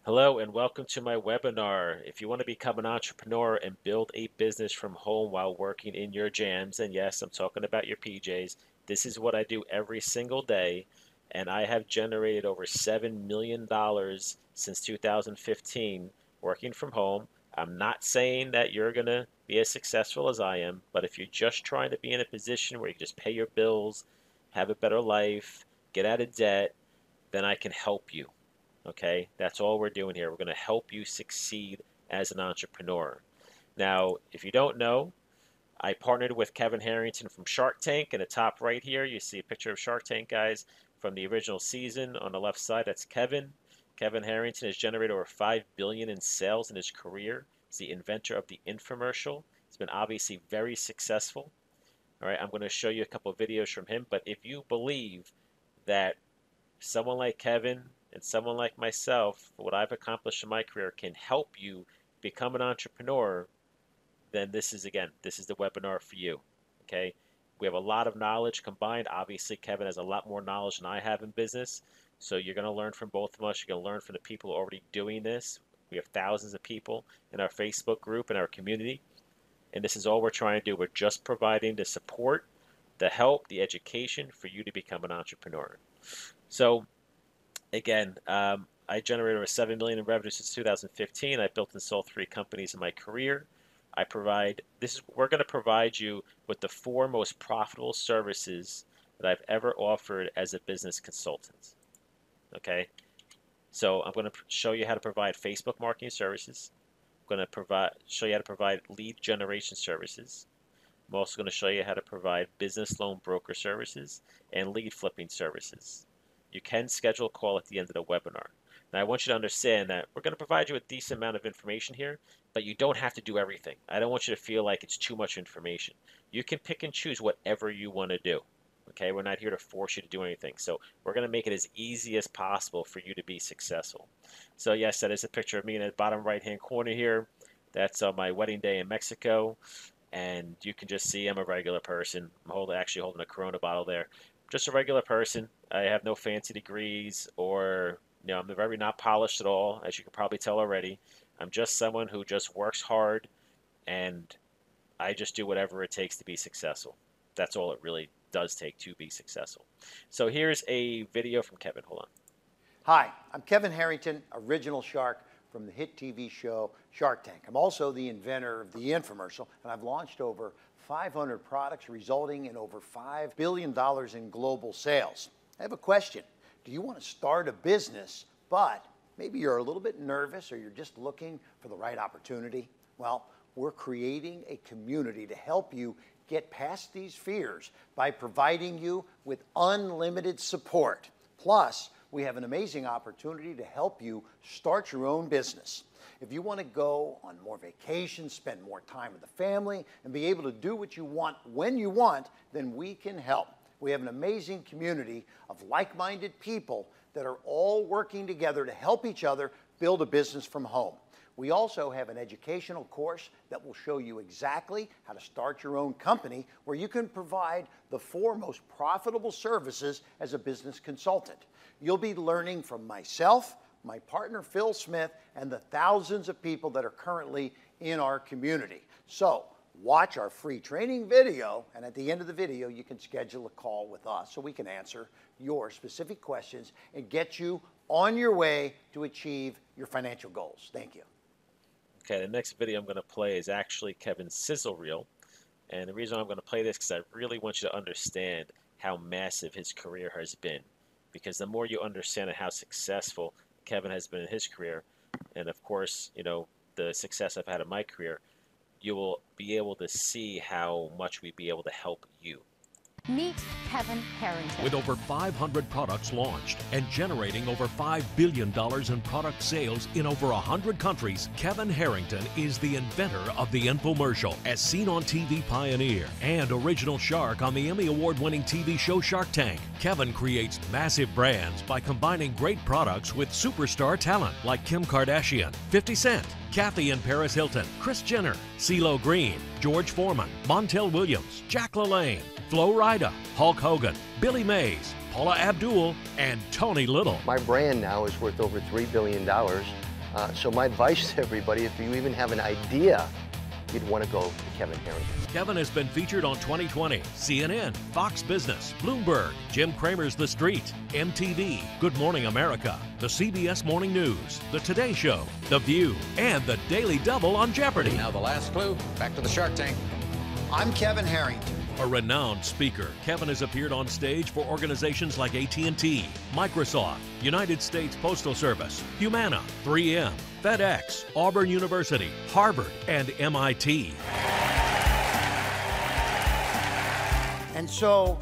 Hello and welcome to my webinar. If you want to become an entrepreneur and build a business from home while working in your jams, and yes, I'm talking about your PJs, this is what I do every single day. And I have generated over $7 million since 2015 working from home. I'm not saying that you're going to be as successful as I am, but if you're just trying to be in a position where you can just pay your bills, have a better life, get out of debt, then I can help you. Okay, that's all we're doing here. We're going to help you succeed as an entrepreneur. Now, if you don't know, I partnered with Kevin Harrington from Shark Tank. In the top right here, you see a picture of Shark Tank guys from the original season. On the left side, that's Kevin. Kevin Harrington has generated over $5 billion in sales in his career. He's the inventor of the infomercial. He's been obviously very successful. All right, I'm going to show you a couple of videos from him. But if you believe that someone like Kevin and someone like myself, what I've accomplished in my career, can help you become an entrepreneur, then this is the webinar for you. Okay, we have a lot of knowledge combined. Obviously, Kevin has a lot more knowledge than I have in business, so you're going to learn from both of us. You're going to learn from the people who are already doing this. We have thousands of people in our Facebook group, in our community, and this is all we're trying to do. We're just providing the support, the help, the education for you to become an entrepreneur. So again, I generated over $7 million in revenue since 2015. I built and sold 3 companies in my career. We're going to provide you with the 4 most profitable services that I've ever offered as a business consultant. Okay, so I'm going to show you how to provide Facebook marketing services. I'm going to show you how to provide lead generation services. I'm also going to show you how to provide business loan broker services and lead flipping services. You can schedule a call at the end of the webinar. Now, I want you to understand that we're going to provide you a decent amount of information here, but you don't have to do everything. I don't want you to feel like it's too much information. You can pick and choose whatever you want to do. Okay, we're not here to force you to do anything. So we're going to make it as easy as possible for you to be successful. So yes, that is a picture of me in the bottom right-hand corner here. That's on my wedding day in Mexico. And you can just see I'm a regular person. I'm actually holding a Corona bottle there. Just a regular person. I have no fancy degrees or, I'm very not polished at all, as you can probably tell already. I'm just someone who just works hard, and I just do whatever it takes to be successful. That's all it really does take to be successful. So here's a video from Kevin. Hold on. Hi, I'm Kevin Harrington, original shark from the hit TV show Shark Tank. I'm also the inventor of the infomercial, and I've launched over 500 products, resulting in over $5 billion in global sales. I have a question. Do you want to start a business, but maybe you're a little bit nervous or you're just looking for the right opportunity? Well, we're creating a community to help you get past these fears by providing you with unlimited support. Plus, we have an amazing opportunity to help you start your own business. If you want to go on more vacations, spend more time with the family, and be able to do what you want when you want, then we can help. We have an amazing community of like-minded people that are all working together to help each other build a business from home. We also have an educational course that will show you exactly how to start your own company, where you can provide the 4 most profitable services as a business consultant. You'll be learning from myself, my partner Phil Smith, and the thousands of people that are currently in our community. So watch our free training video, and at the end of the video, you can schedule a call with us so we can answer your specific questions and get you on your way to achieve your financial goals. Thank you. Okay, the next video I'm going to play is actually Kevin's sizzle reel. And the reason I'm going to play this is because I really want you to understand how massive his career has been. Because the more you understand how successful Kevin has been in his career, and of course, the success I've had in my career, you will be able to see how much we'd be able to help you. Meet Kevin Harrington. With over 500 products launched and generating over $5 billion in product sales in over 100 countries, Kevin Harrington is the inventor of the infomercial, as seen on TV Pioneer, and original shark on the Emmy Award-winning TV show Shark Tank. Kevin creates massive brands by combining great products with superstar talent like Kim Kardashian, 50 Cent, Kathy and Paris Hilton, Kris Jenner, CeeLo Green, George Foreman, Montel Williams, Jack LaLanne, Flo Rida, Hulk Hogan, Billy Mays, Paula Abdul, and Tony Little. My brand now is worth over $3 billion. So my advice to everybody, if you even have an idea, you'd want to go to Kevin Harrington. Kevin has been featured on 2020, CNN, Fox Business, Bloomberg, Jim Cramer's The Street, MTV, Good Morning America, the CBS Morning News, The Today Show, The View, and The Daily Double on Jeopardy! Now the last clue, back to the Shark Tank. I'm Kevin Harrington. A renowned speaker, Kevin has appeared on stage for organizations like AT&T, Microsoft, United States Postal Service, Humana, 3M, FedEx, Auburn University, Harvard, and MIT. And so,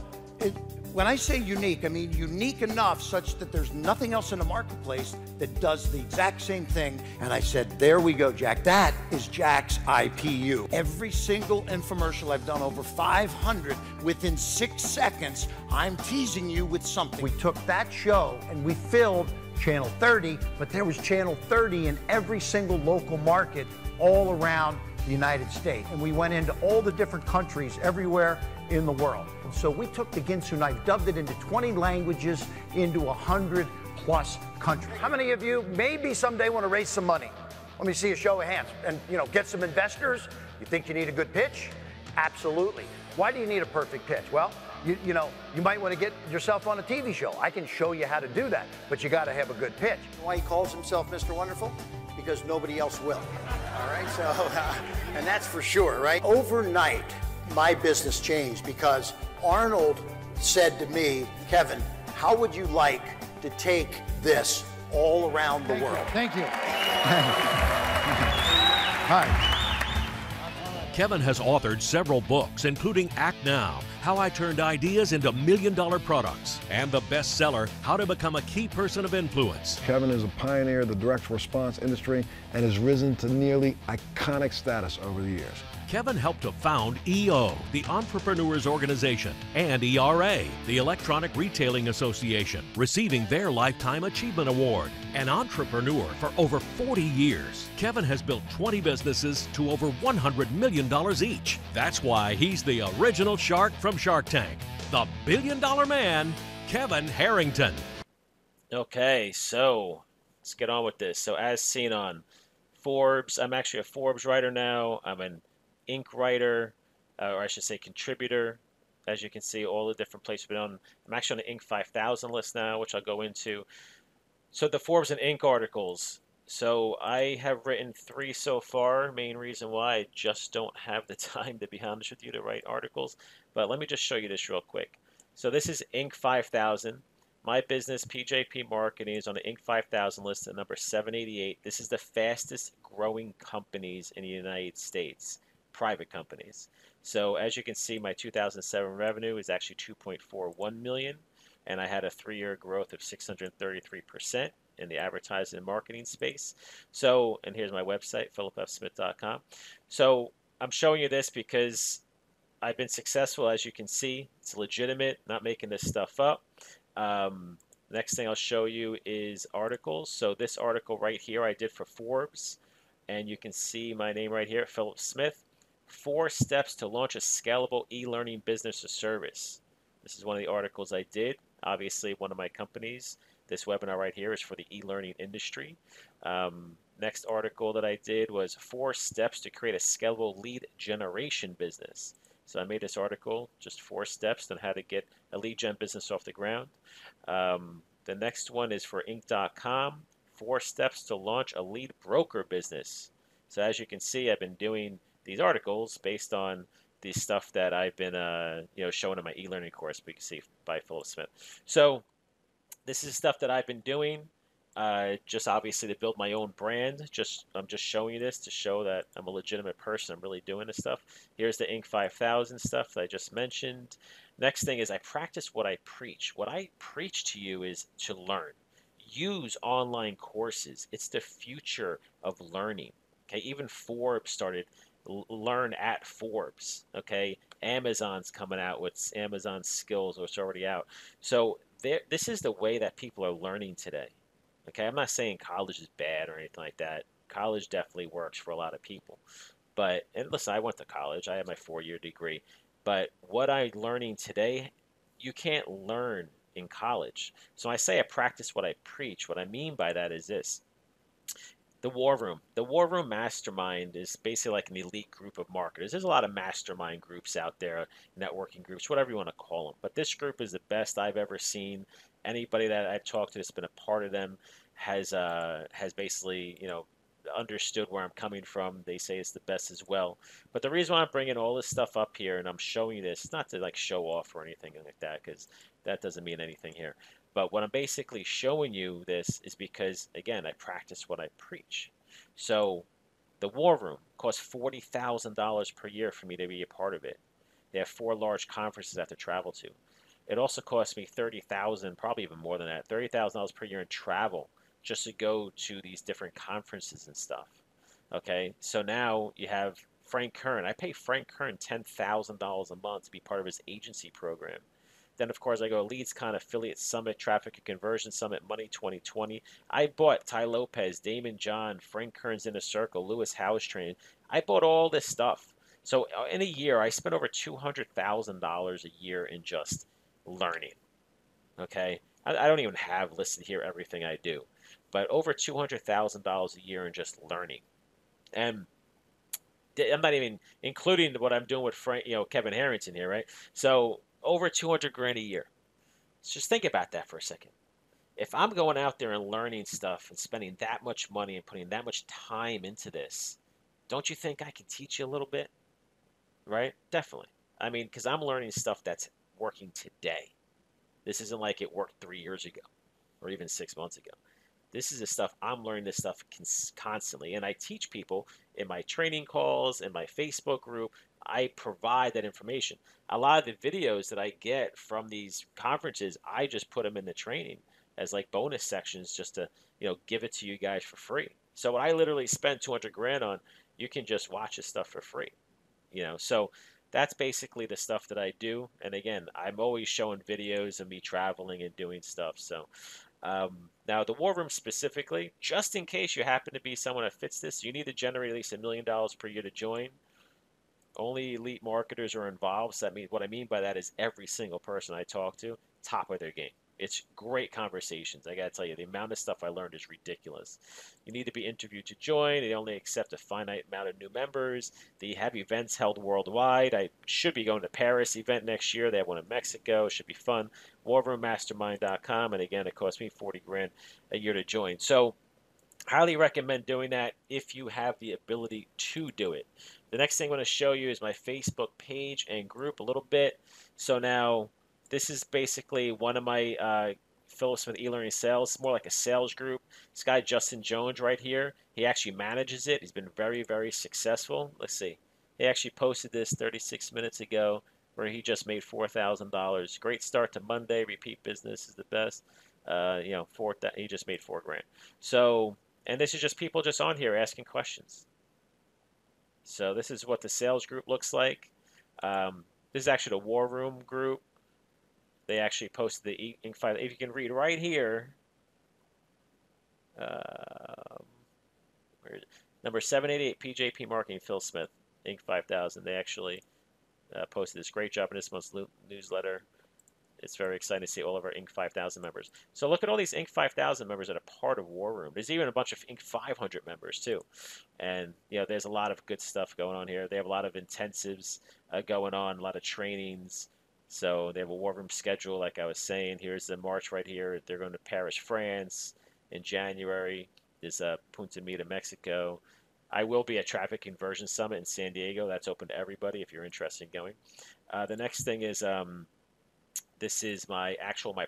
when I say unique, I mean unique enough such that there's nothing else in the marketplace that does the exact same thing. And I said, there we go, Jack. That is Jack's IPU. Every single infomercial I've done, over 500, within 6 seconds, I'm teasing you with something. We took that show and we filled Channel 30, but there was Channel 30 in every single local market all around the United States. And we went into all the different countries everywhere in the world. And so we took the Ginsu knife, dubbed it into 20 languages, into 100+ countries. How many of you maybe someday want to raise some money? Let me see a show of hands. And, get some investors. You think you need a good pitch? Absolutely. Why do you need a perfect pitch? Well, you might want to get yourself on a TV show. I can show you how to do that, but you got to have a good pitch. Why he calls himself Mr. Wonderful? Because nobody else will. All right, so, and that's for sure, right? Overnight, my business changed because Arnold said to me, Kevin, how would you like to take this all around the world? Thank you. Hi. Kevin has authored several books, including Act Now, How I Turned Ideas into Million-Dollar Products, and the bestseller, How to Become a Key Person of Influence. Kevin is a pioneer of the direct response industry and has risen to nearly iconic status over the years. Kevin helped to found EO, the Entrepreneurs Organization, and ERA, the Electronic Retailing Association, receiving their Lifetime Achievement Award. An entrepreneur for over 40 years, Kevin has built 20 businesses to over $100 million each. That's why he's the original shark from Shark Tank, the billion-dollar man, Kevin Harrington. Okay, so let's get on with this. So as seen on Forbes, I'm actually a Forbes writer now. I'm an Inc. writer, or I should say contributor. As you can see, all the different places we've been on. I'm actually on the Inc. 5000 list now, which I'll go into. So the Forbes and Inc. articles. So I have written 3 so far. Main reason why, I just don't have the time, to be honest with you, to write articles. But let me just show you this real quick. So this is Inc. 5000. My business, PJP Marketing, is on the Inc. 5000 list at number 788. This is the fastest growing companies in the United States. Private companies. So as you can see, my 2007 revenue is actually 2.41 million, and I had a 3-year growth of 633% in the advertising and marketing space. So, and here's my website, philipfsmith.com. So I'm showing you this because I've been successful, as you can see. It's legitimate, not making this stuff up. Next thing I'll show you is articles. So this article right here I did for Forbes, and you can see my name right here, Philip Smith. 4 steps to launch a scalable e-learning business or service. This is one of the articles I did. Obviously, one of my companies. This webinar right here is for the e-learning industry. Next article that I did was 4 steps to create a scalable lead generation business. So I made this article, just 4 steps on how to get a lead gen business off the ground. The next one is for Inc.com, 4 steps to launch a lead broker business. So as you can see, I've been doing these articles based on the stuff that I've been showing in my e-learning course, we can see by Philip Smith. So this is stuff that I've been doing, just obviously to build my own brand. I'm just showing you this to show that I'm a legitimate person. I'm really doing this stuff. Here's the Inc. 5000 stuff that I just mentioned. Next thing is I practice what I preach. What I preach to you is to learn. Use online courses. It's the future of learning. Okay, even Forbes started Learn at Forbes. Okay, Amazon's coming out with Amazon Skills, which is already out. So this is the way that people are learning today. Okay, I'm not saying college is bad or anything like that. College definitely works for a lot of people. But, and listen, I went to college. I have my 4-year degree. But what I'm learning today, you can't learn in college. So when I say I practice what I preach, what I mean by that is this. The War Room. The War Room Mastermind is basically like an elite group of marketers. There's a lot of mastermind groups out there, networking groups, whatever you want to call them. But this group is the best I've ever seen. Anybody that I've talked to that's been a part of them has basically, understood where I'm coming from. They say it's the best as well. But the reason why I'm bringing all this stuff up here and I'm showing you this, not to like show off or anything like that, because that doesn't mean anything here. But what I'm basically showing you this is because, again, I practice what I preach. So the War Room costs $40,000 per year for me to be a part of it. They have 4 large conferences I have to travel to. It also costs me $30,000, probably even more than that, $30,000 per year in travel just to go to these different conferences and stuff. Okay, so now you have Frank Kern. I pay Frank Kern $10,000 a month to be part of his agency program. Then, of course, I go LeadsCon Affiliate Summit, Traffic and Conversion Summit, Money 2020. I bought Ty Lopez, Damon John, Frank Kern's Inner Circle, Lewis Howes Training. I bought all this stuff. So in a year, I spent over $200,000 a year in just learning. Okay? I don't even have listed here everything I do, but over $200,000 a year in just learning. And I'm not even including what I'm doing with Frank, Kevin Harrington here, right? So over 200 grand a year. So just think about that for a second. If I'm going out there and learning stuff and spending that much money and putting that much time into this, don't you think I can teach you a little bit? Right? Definitely. I mean, because I'm learning stuff that's working today. This isn't like it worked 3 years ago or even 6 months ago. This is the stuff I'm learning this stuff constantly. And I teach people in my training calls, in my Facebook group. I provide that information. A lot of the videos that I get from these conferences, I just put them in the training as like bonus sections just to, give it to you guys for free. So what I literally spend 200 grand on, you can just watch this stuff for free. So that's basically the stuff that I do. And again, I'm always showing videos of me traveling and doing stuff. So now the War Room specifically, just in case you happen to be someone that fits this, you need to generate at least $1 million per year to join. Only elite marketers are involved. So what I mean by that is every single person I talk to, top of their game. It's great conversations. I got to tell you, the amount of stuff I learned is ridiculous. You need to be interviewed to join. They only accept a finite amount of new members. They have events held worldwide. I should be going to Paris event next year. They have one in Mexico. It should be fun. warroommastermind.com. And again, it costs me 40 grand a year to join. So highly recommend doing that if you have the ability to do it. The next thing I'm going to show you is my Facebook page and group a little bit. So now this is basically one of my Philip Smith e-learning sales. It's more like a sales group. This guy, Justin Jones, right here, he actually manages it. He's been very, very successful. Let's see. He actually posted this 36 minutes ago where he just made $4,000. Great start to Monday. Repeat business is the best. He just made 4 grand. So, and this is just people just on here asking questions. So this is what the sales group looks like. This is actually the War Room group. They actually posted the Inc. 5. If you can read right here, where is it? Number 788, PJP Marketing, Phil Smith, Inc. 5000. They actually posted this great job in this month's newsletter. It's very exciting to see all of our Inc. 5000 members. So look at all these Inc. 5000 members that are part of War Room. There's even a bunch of Inc. 500 members too. And, there's a lot of good stuff going on here. They have a lot of intensives going on, a lot of trainings. So they have a War Room schedule, like I was saying. Here's the March right here. They're going to Paris, France in January. There's Punta Mita, Mexico. I will be at Traffic Conversion Summit in San Diego. That's open to everybody if you're interested in going. The next thing is this is my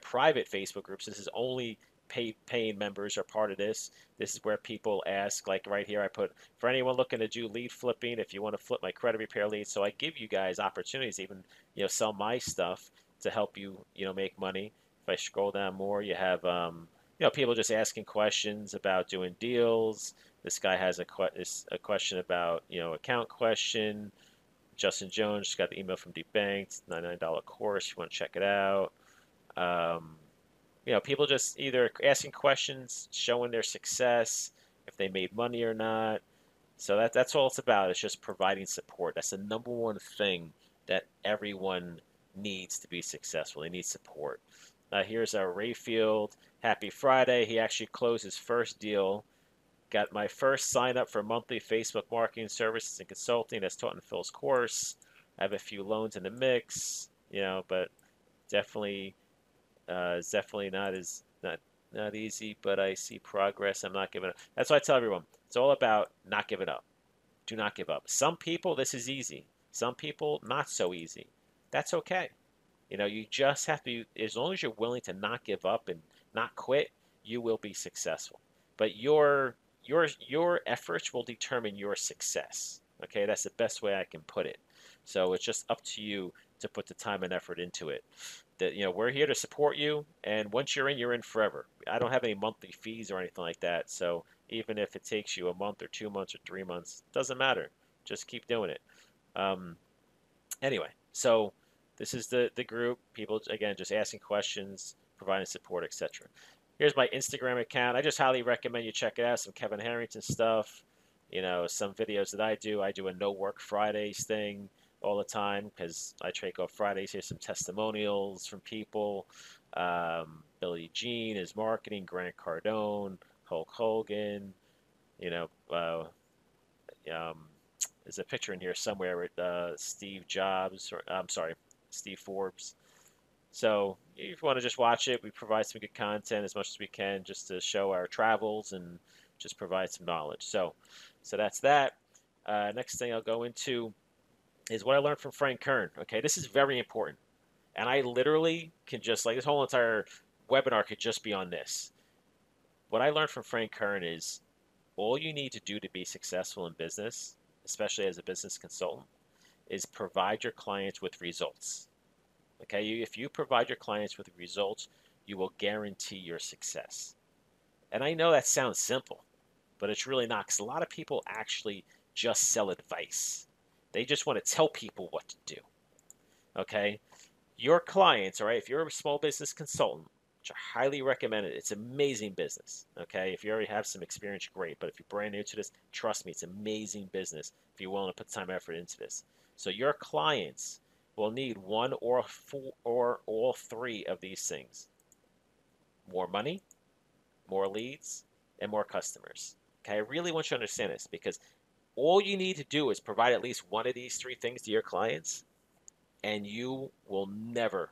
private Facebook groups. This is only paying members are part of this. This is where people ask, like right here, I put, for anyone looking to do lead flipping, if you want to flip my credit repair leads. So I give you guys opportunities, even, sell my stuff to help you, make money. If I scroll down more, you have, people just asking questions about doing deals. This guy has a question about, account question. Justin Jones just got the email from Deep Bank, $99 course. You want to check it out. People just either asking questions, showing their success, if they made money or not. So that's all it's about. It's just providing support. That's the number one thing that everyone needs to be successful. They need support. Here's our Rayfield. Happy Friday. He actually closed his first deal Got my first sign up for monthly Facebook marketing services and consulting as taught in Phil's course. I have a few loans in the mix, but definitely, it's definitely not easy. But I see progress. I'm not giving up. That's why I tell everyone. It's all about not giving up. Do not give up. Some people, this is easy. Some people, not so easy. That's okay. You just have to, as long as you're willing to not give up and not quit, you will be successful. But your efforts will determine your success. Okay, that's the best way I can put it. So it's just up to you to put the time and effort into it. We're here to support you, and once you're in forever. I don't have any monthly fees or anything like that. So even if it takes you a month or 2 months or 3 months, doesn't matter. Just keep doing it. Um, anyway, so this is the group. People, again, just asking questions, providing support, etc. Here's my Instagram account. I just highly recommend you check it out. Some Kevin Harrington stuff. Some videos that I do. I do a No Work Fridays thing all the time because I take off Fridays. Here's some testimonials from people. Billie Jean is marketing. Grant Cardone, Hulk Hogan. You know, um, there's a picture in here somewhere with Steve Jobs. I'm sorry, Steve Forbes. So if you want to just watch it, we provide some good content as much as we can just to show our travels and just provide some knowledge. So that's that. Next thing I'll go into is what I learned from Frank Kern. Okay, this is very important. And I literally can just, like, this whole entire webinar could just be on this. What I learned from Frank Kern is all you need to do to be successful in business, especially as a business consultant, is provide your clients with results. Okay, if you provide your clients with results, you will guarantee your success. And I know that sounds simple, but it's really not, because a lot of people actually just sell advice. They just want to tell people what to do. Okay, your clients, all right, if you're a small business consultant, which I highly recommend it, it's amazing business. Okay, if you already have some experience, great. But if you're brand new to this, trust me, it's amazing business if you're willing to put time and effort into this. So your clients will need one or all three of these things: more money, more leads, and more customers. Okay, I really want you to understand this, because all you need to do is provide at least one of these three things to your clients, and you will never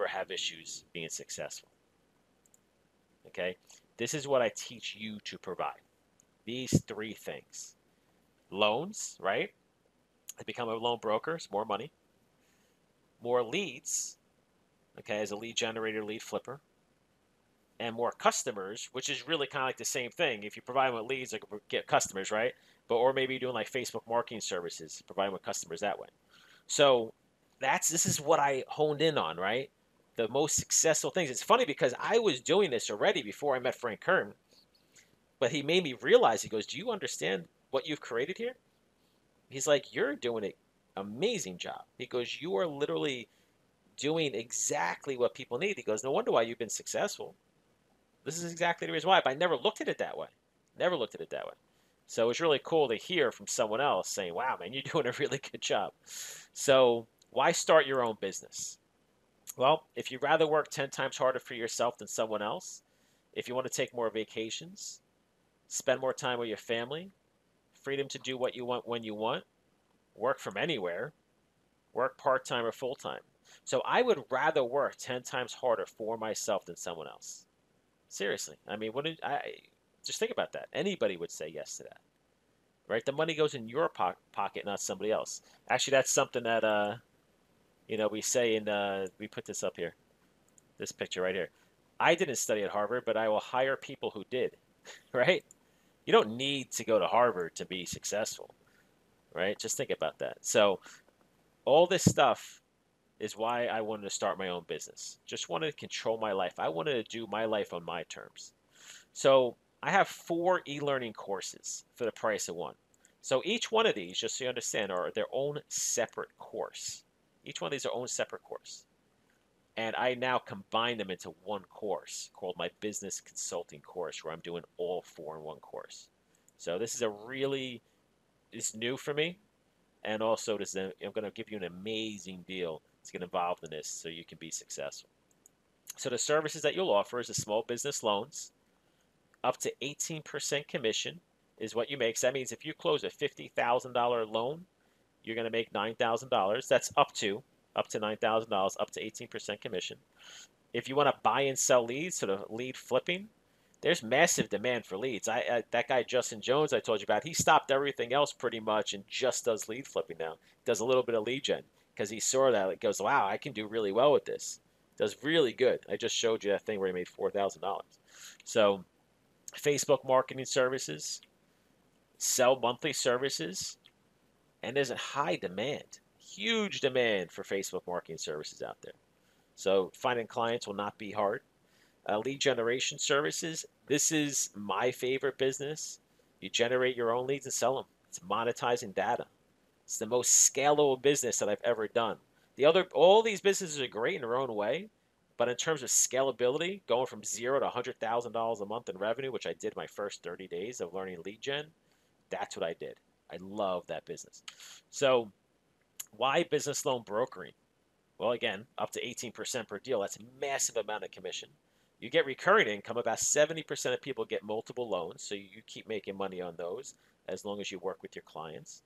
have issues being successful. Okay, this is what I teach you to provide: these three things. Loans, right? I become a loan broker, it's more money. More leads, okay, as a lead generator, lead flipper. And more customers, which is really kind of like the same thing. If you provide them with leads, they can get customers, right? Or maybe you're doing like Facebook marketing services, provide them with customers that way. So this is what I honed in on, right? The most successful things. It's funny because I was doing this already before I met Frank Kern, but he made me realize, he goes, do you understand what you've created here? He's like, you're doing an amazing job. He goes, you are literally doing exactly what people need. He goes, no wonder why you've been successful. This is exactly the reason why. But I never looked at it that way. Never looked at it that way. So it's really cool to hear from someone else saying, wow, man, you're doing a really good job. So why start your own business? Well, if you'd rather work 10 times harder for yourself than someone else, if you want to take more vacations, spend more time with your family, freedom to do what you want when you want, work from anywhere, work part-time or full-time. So I would rather work 10 times harder for myself than someone else. Seriously. I mean, just think about that. Anybody would say yes to that, right? The money goes in your pocket, not somebody else. Actually, that's something that, we say we put this up here, this picture right here. I didn't study at Harvard, but I will hire people who did, right? You don't need to go to Harvard to be successful, right? Just think about that. So all this stuff is why I wanted to start my own business. Just wanted to control my life. I wanted to do my life on my terms. So I have 4 e-learning courses for the price of one. So each one of these, just so you understand, are their own separate course. Each one of these are own separate course. And I now combine them into one course called my business consulting course, where I'm doing all 4 in one course. So this is it's new for me. And also, I'm going to give you an amazing deal to get involved in this so you can be successful. So the services that you'll offer is the small business loans, up to 18% commission is what you make. So that means if you close a $50,000 loan, you're going to make $9,000. That's up to $9,000, up to 18% commission. If you want to buy and sell leads, sort of lead flipping, there's massive demand for leads. That guy Justin Jones I told you about, he stopped everything else pretty much and just does lead flipping now. Does a little bit of lead gen because he saw that. It goes, wow, I can do really well with this. Does really good. I just showed you that thing where he made $4,000. So Facebook marketing services, sell monthly services, and there's a high demand, huge demand for Facebook marketing services out there. So finding clients will not be hard. Lead generation services, this is my favorite business. You generate your own leads and sell them. It's monetizing data. It's the most scalable business that I've ever done. All these businesses are great in their own way, but in terms of scalability, going from zero to $100,000 a month in revenue, which I did my first 30 days of learning lead gen, that's what I did. I love that business. So why business loan brokering? Well, again, up to 18% per deal. That's a massive amount of commission. You get recurring income. About 70% of people get multiple loans, so you keep making money on those as long as you work with your clients.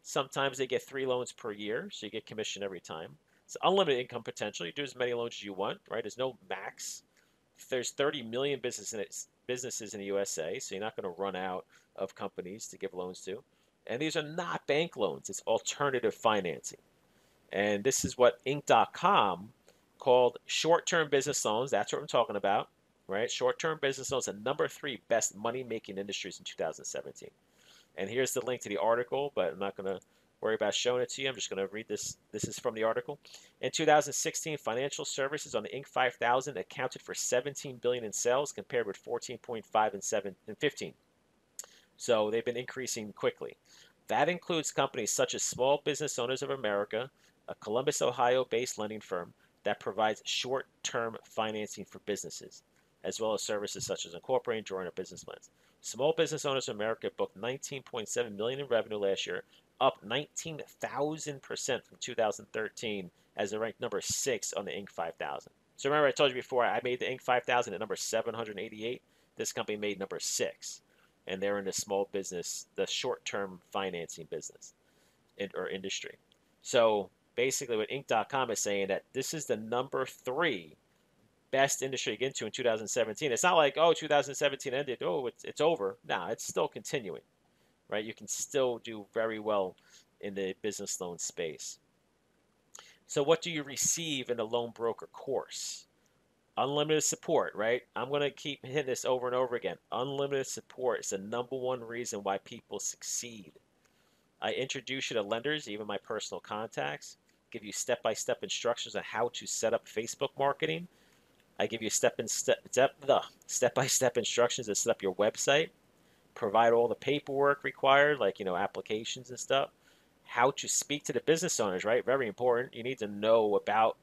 Sometimes they get 3 loans per year, so you get commission every time. It's unlimited income potential. You do as many loans as you want, right? There's no max. There's 30 million businesses in the USA, so you're not going to run out of companies to give loans to. And these are not bank loans. It's alternative financing. And this is what Inc.com called short-term business loans. That's what I'm talking about, right? Short-term business loans, the number 3 best money-making industries in 2017. And here's the link to the article, but I'm not going to worry about showing it to you. I'm just going to read this. This is from the article. In 2016, financial services on the Inc. 5000 accounted for $17 billion in sales, compared with 14.5 and 15. So they've been increasing quickly. That includes companies such as Small Business Owners of America, a Columbus, Ohio-based lending firm that provides short-term financing for businesses, as well as services such as incorporating, drawing, or business plans. Small Business Owners of America booked $19.7 million in revenue last year, up 19,000% from 2013, as they ranked number 6 on the Inc. 5000. So remember, I told you before, I made the Inc. 5000 at number 788. This company made number 6, and they're in the small business, the short-term financing business or industry. So basically what Inc.com is saying, that this is the number 3 best industry to get into in 2017. It's not like, oh, 2017 ended, oh, it's over. No, it's still continuing, right? You can still do very well in the business loan space. So what do you receive in the loan broker course? Unlimited support, right? I'm going to keep hitting this over and over again. Unlimited support is the number 1 reason why people succeed. I introduce you to lenders, even my personal contacts, give you step-by-step instructions on how to set up Facebook marketing. I give you step-by-step instructions to set up your website, provide all the paperwork required, like, applications and stuff, how to speak to the business owners, right? Very important. You need to know about,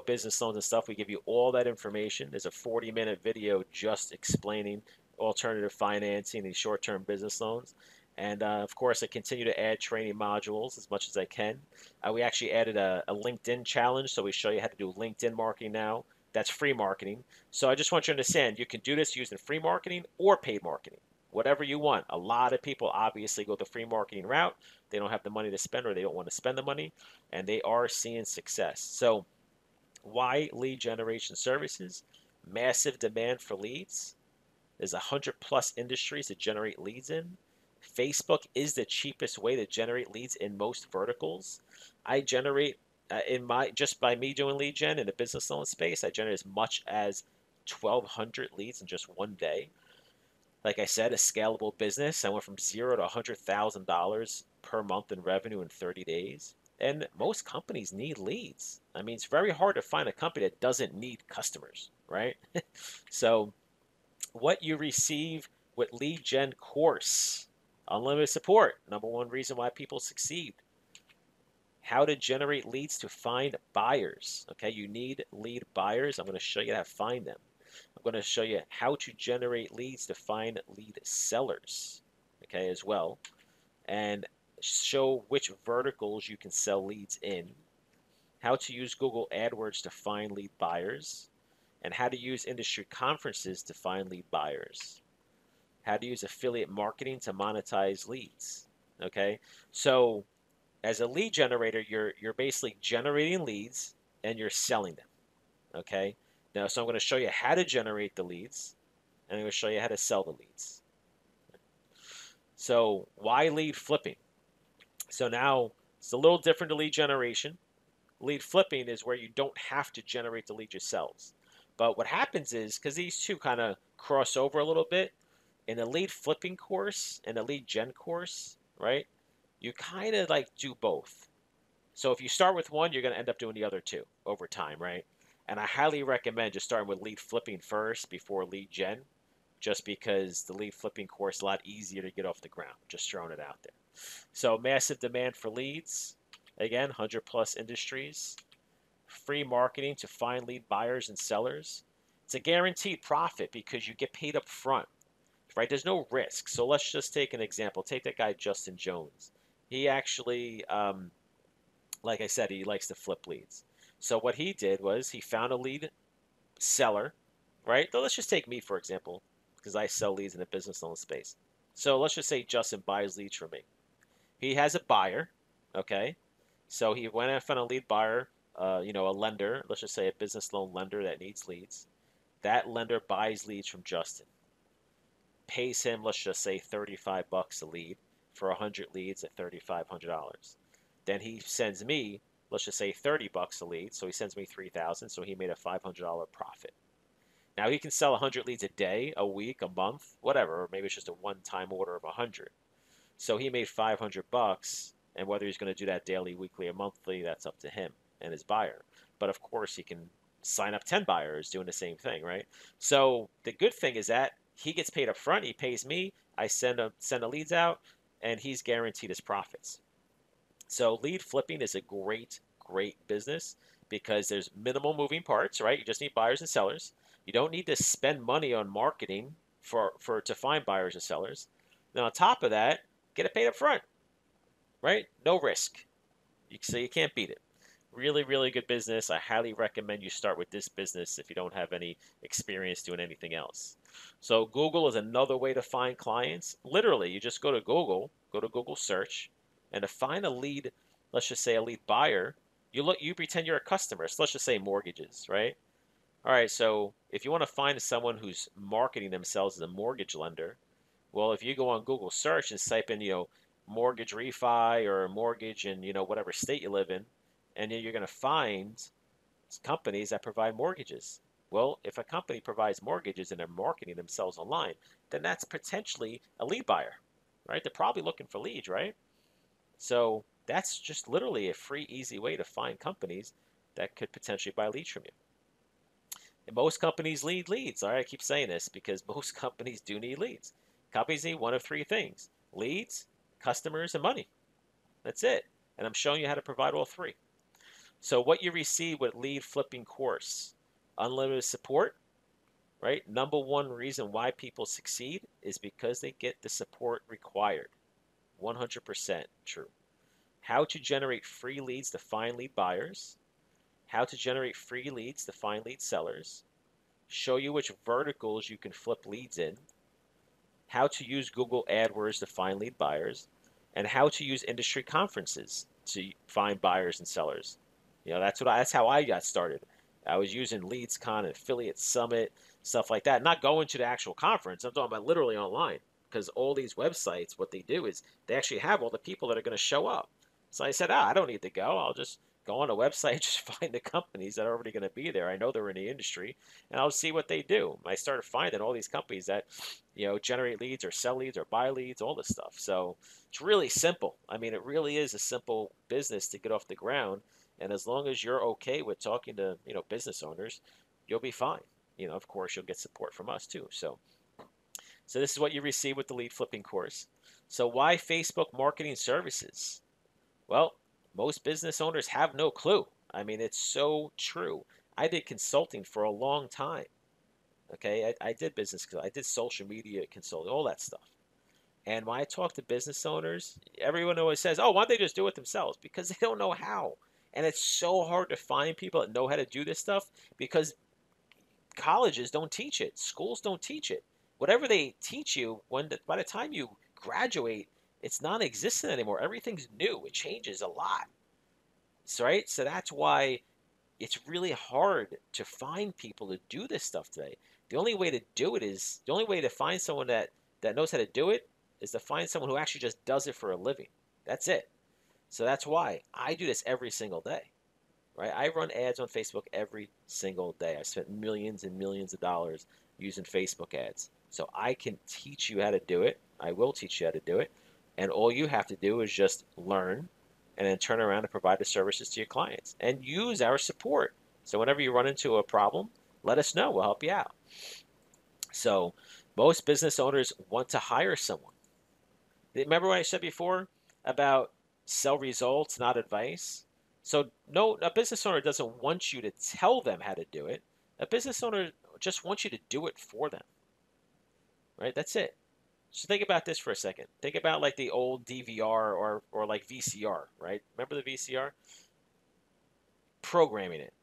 business loans and stuff. We give you all that information. There's a 40-minute video just explaining alternative financing and short-term business loans. And of course, I continue to add training modules as much as I can. We actually added a LinkedIn challenge, so we show you how to do LinkedIn marketing now. That's free marketing. So I just want you to understand, you can do this using free marketing or paid marketing, whatever you want. A lot of people obviously go the free marketing route. They don't have the money to spend, or they don't want to spend the money, and they are seeing success. So why lead generation services? Massive demand for leads. There's 100+ industries to generate leads in. Facebook is the cheapest way to generate leads in most verticals. I generate just by me doing lead gen in the business loan space, I generate as much as 1,200 leads in just one day. Like I said, a scalable business. I went from $0 to $100,000 per month in revenue in 30 days. And most companies need leads. I mean, it's very hard to find a company that doesn't need customers, right? So what you receive with lead gen course: unlimited support, number 1 reason why people succeed. How to generate leads to find buyers. Okay, you need lead buyers. I'm going to show you how to find them. I'm going to show you how to generate leads to find lead sellers, okay, as well. And show which verticals you can sell leads in. How to use Google AdWords to find lead buyers. And how to use industry conferences to find lead buyers. how to use affiliate marketing to monetize leads. Okay, so as a lead generator, you're basically generating leads and you're selling them. Okay, now so I'm going to show you how to generate the leads, and I'm going to show you how to sell the leads. So why lead flipping? So now it's a little different to lead generation. Lead flipping is where you don't have to generate the lead yourselves. But what happens is, because these two kind of cross over a little bit, in the lead flipping course and the lead gen course, right, you kind of like do both. So if you start with one, you're going to end up doing the other two over time, right? And I highly recommend just starting with lead flipping first before lead gen, just because the lead flipping course is a lot easier to get off the ground, just throwing it out there. So massive demand for leads. Again, 100 plus industries. Free marketing to find lead buyers and sellers. It's a guaranteed profit because you get paid up front, right? There's no risk. So let's just take an example. Take that guy, Justin Jones. He actually, like I said, he likes to flip leads. So what he did was he found a lead seller, right? So let's just take me, for example, because I sell leads in the business loan space. So let's just say Justin buys leads from me. He has a buyer, okay? So he went and found a lead buyer, a lender, let's just say a business loan lender that needs leads. That lender buys leads from Justin, pays him, let's just say $35 a lead for 100 leads at $3,500. Then he sends me, let's just say $30 a lead, so he sends me $3,000, so he made a $500 profit. Now he can sell 100 leads a day, a week, a month, whatever, or maybe it's just a one-time order of 100. So he made $500, and whether he's going to do that daily, weekly, or monthly, that's up to him and his buyer. But of course, he can sign up 10 buyers doing the same thing, right? So the good thing is that he gets paid up front. He pays me. I send the leads out, and he's guaranteed his profits. So lead flipping is a great, great business because there's minimal moving parts, right? You just need buyers and sellers. You don't need to spend money on marketing to find buyers and sellers. Then on top of that, get it paid up front, right? No risk. So you can't beat it. Really, really good business. I highly recommend you start with this business if you don't have any experience doing anything else. So Google is another way to find clients. Literally, you just go to Google search, and to find a lead, let's just say a lead buyer, you pretend you're a customer. So let's just say mortgages, right? All right, so if you want to find someone who's marketing themselves as a mortgage lender, well, if you go on Google search and type in, mortgage refi or mortgage in, whatever state you live in, and then you're going to find companies that provide mortgages. Well, if a company provides mortgages and they're marketing themselves online, then that's potentially a lead buyer, right? They're probably looking for leads, right? So that's just literally a free, easy way to find companies that could potentially buy leads from you. And most companies need leads. All right, I keep saying this because most companies do need leads. Companies need one of three things: leads, customers, and money. That's it. And I'm showing you how to provide all three. So what you receive with lead flipping course: unlimited support, right? Number one reason why people succeed is because they get the support required. 100% true. How to generate free leads to find lead buyers. How to generate free leads to find lead sellers. Show you which verticals you can flip leads in. How to use Google AdWords to find lead buyers. And how to use industry conferences to find buyers and sellers. That's how I got started. I was using LeadsCon and Affiliate Summit, stuff like that. Not going to the actual conference. I'm talking about literally online, because all these websites, what they do is they actually have all the people that are going to show up. So I said, I don't need to go. I'll just go on a website, just find the companies that are already going to be there. I know they're in the industry, and I'll see what they do. I started finding all these companies that, generate leads or sell leads or buy leads, all this stuff. So it's really simple. I mean, it really is a simple business to get off the ground. And as long as you're okay with talking to, business owners, you'll be fine. Of course, you'll get support from us too. So this is what you receive with the lead flipping course. So why Facebook marketing services? Well, most business owners have no clue. I mean, it's so true. I did consulting for a long time. Okay, I did business, I did social media consulting, all that stuff. And when I talk to business owners, everyone always says, why don't they just do it themselves? Because they don't know how. And it's so hard to find people that know how to do this stuff because colleges don't teach it. Schools don't teach it. whatever they teach you, by the time you graduate, it's non-existent anymore. Everything's new. It changes a lot. So, right? So that's why it's really hard to find people to do this stuff today. The only way to find someone that knows how to do it is to find someone who actually just does it for a living. That's it. So that's why I do this every single day, right? I run ads on Facebook every single day. I spent millions and millions of dollars using Facebook ads. So I can teach you how to do it. I will teach you how to do it. And all you have to do is just learn and then turn around and provide the services to your clients and use our support. So whenever you run into a problem, let us know. We'll help you out. So most business owners want to hire someone. Remember what I said before about sell results, not advice? So no, a business owner doesn't want you to tell them how to do it. A business owner just wants you to do it for them, right? That's it. So think about this for a second. Think about like the old DVR or like VCR, right? Remember the VCR? Programming it.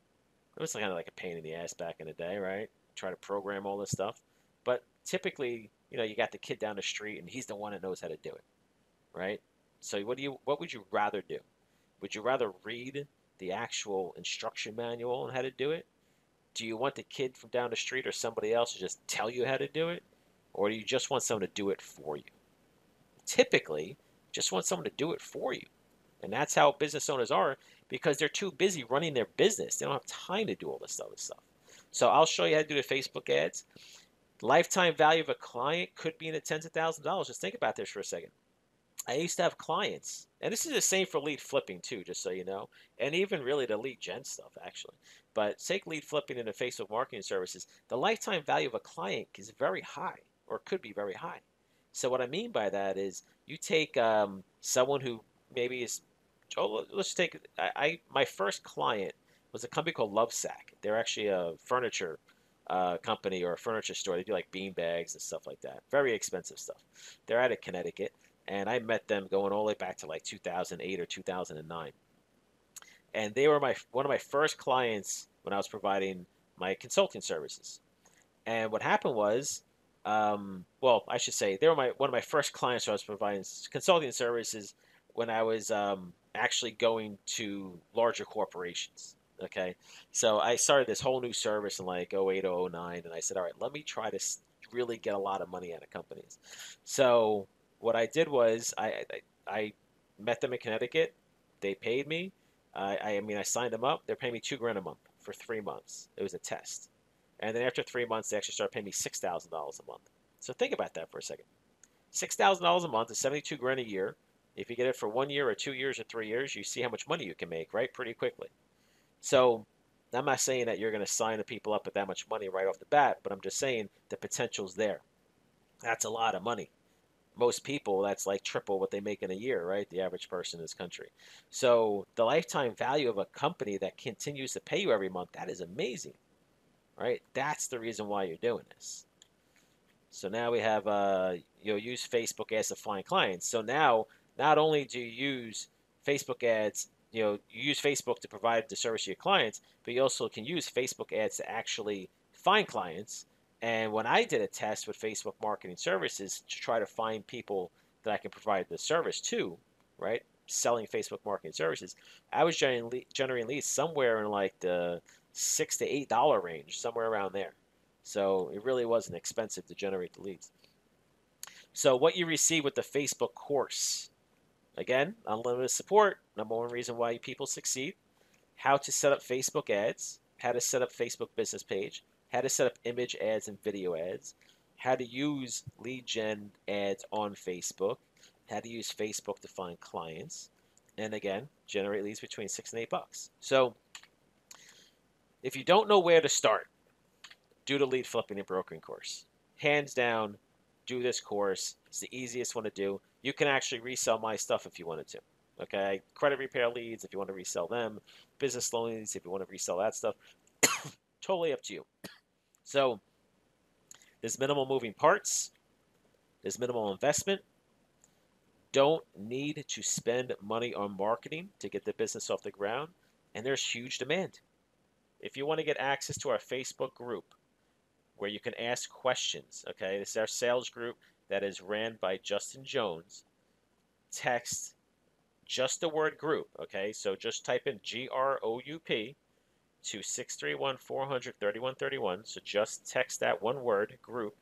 It was kind of like a pain in the ass back in the day, right? Try to program all this stuff. But typically, you got the kid down the street and he's the one that knows how to do it, right? So what would you rather do? Would you rather read the actual instruction manual on how to do it? Do you want the kid from down the street or somebody else to just tell you how to do it? Or do you just want someone to do it for you? Typically, just want someone to do it for you. And that's how business owners are because they're too busy running their business. They don't have time to do all this other stuff. So I'll show you how to do the Facebook ads. Lifetime value of a client could be in the tens of thousands of dollars. Just think about this for a second. I used to have clients, and this is the same for lead flipping too, just so you know, and even really the lead gen stuff actually. But take lead flipping into Facebook marketing services. The lifetime value of a client is very high, or could be very high. So what I mean by that is you take someone who maybe is, let's take my first client was a company called Lovesack. They're actually a furniture company or a furniture store. They do like bean bags and stuff like that. Very expensive stuff. They're out of Connecticut. And I met them going all the way back to like 2008 or 2009. And they were one of my first clients when I was providing my consulting services. And what happened was, well, I should say they were one of my first clients when I was providing consulting services when I was actually going to larger corporations. Okay, so I started this whole new service in like 08 or 09, and I said, all right, let me try to really get a lot of money out of companies. So what I did was I met them in Connecticut. They paid me. I mean, I signed them up. They're paying me $2,000 a month for 3 months. It was a test. And then after 3 months, they actually started paying me $6,000 a month. So think about that for a second. $6,000 a month is 72 grand a year. If you get it for 1 year or 2 years or 3 years, you see how much money you can make, right? Pretty quickly. So I'm not saying that you're going to sign the people up with that much money right off the bat, but I'm just saying the potential's there. That's a lot of money. Most people, that's like triple what they make in a year, right? The average person in this country. So the lifetime value of a company that continues to pay you every month, that is amazing, right? That's the reason why you're doing this. So now we have, use Facebook ads to find clients. So now, not only do you use Facebook ads, you use Facebook to provide the service to your clients, but you also can use Facebook ads to actually find clients. And when I did a test with Facebook marketing services to try to find people that I can provide the service to, right, selling Facebook marketing services, I was generating leads somewhere in like the $6 to $8 range, somewhere around there. So it really wasn't expensive to generate the leads. So what you receive with the Facebook course, again, unlimited support, number one reason why people succeed, how to set up Facebook ads, how to set up Facebook business page, how to set up image ads and video ads, how to use lead gen ads on Facebook, how to use Facebook to find clients, and again, generate leads between $6 and $8. So if you don't know where to start, do the lead flipping and brokering course. Hands down, do this course. It's the easiest one to do. You can actually resell my stuff if you wanted to. Okay, credit repair leads if you want to resell them, business loan leads if you want to resell that stuff. Totally up to you. So there's minimal moving parts. There's minimal investment. Don't need to spend money on marketing to get the business off the ground. And there's huge demand. If you want to get access to our Facebook group, where you can ask questions. Okay, this is our sales group that is ran by Justin Jones. Text just the word group. Okay, so just type in GROUP to 631-400-3131. So just text that one word, group,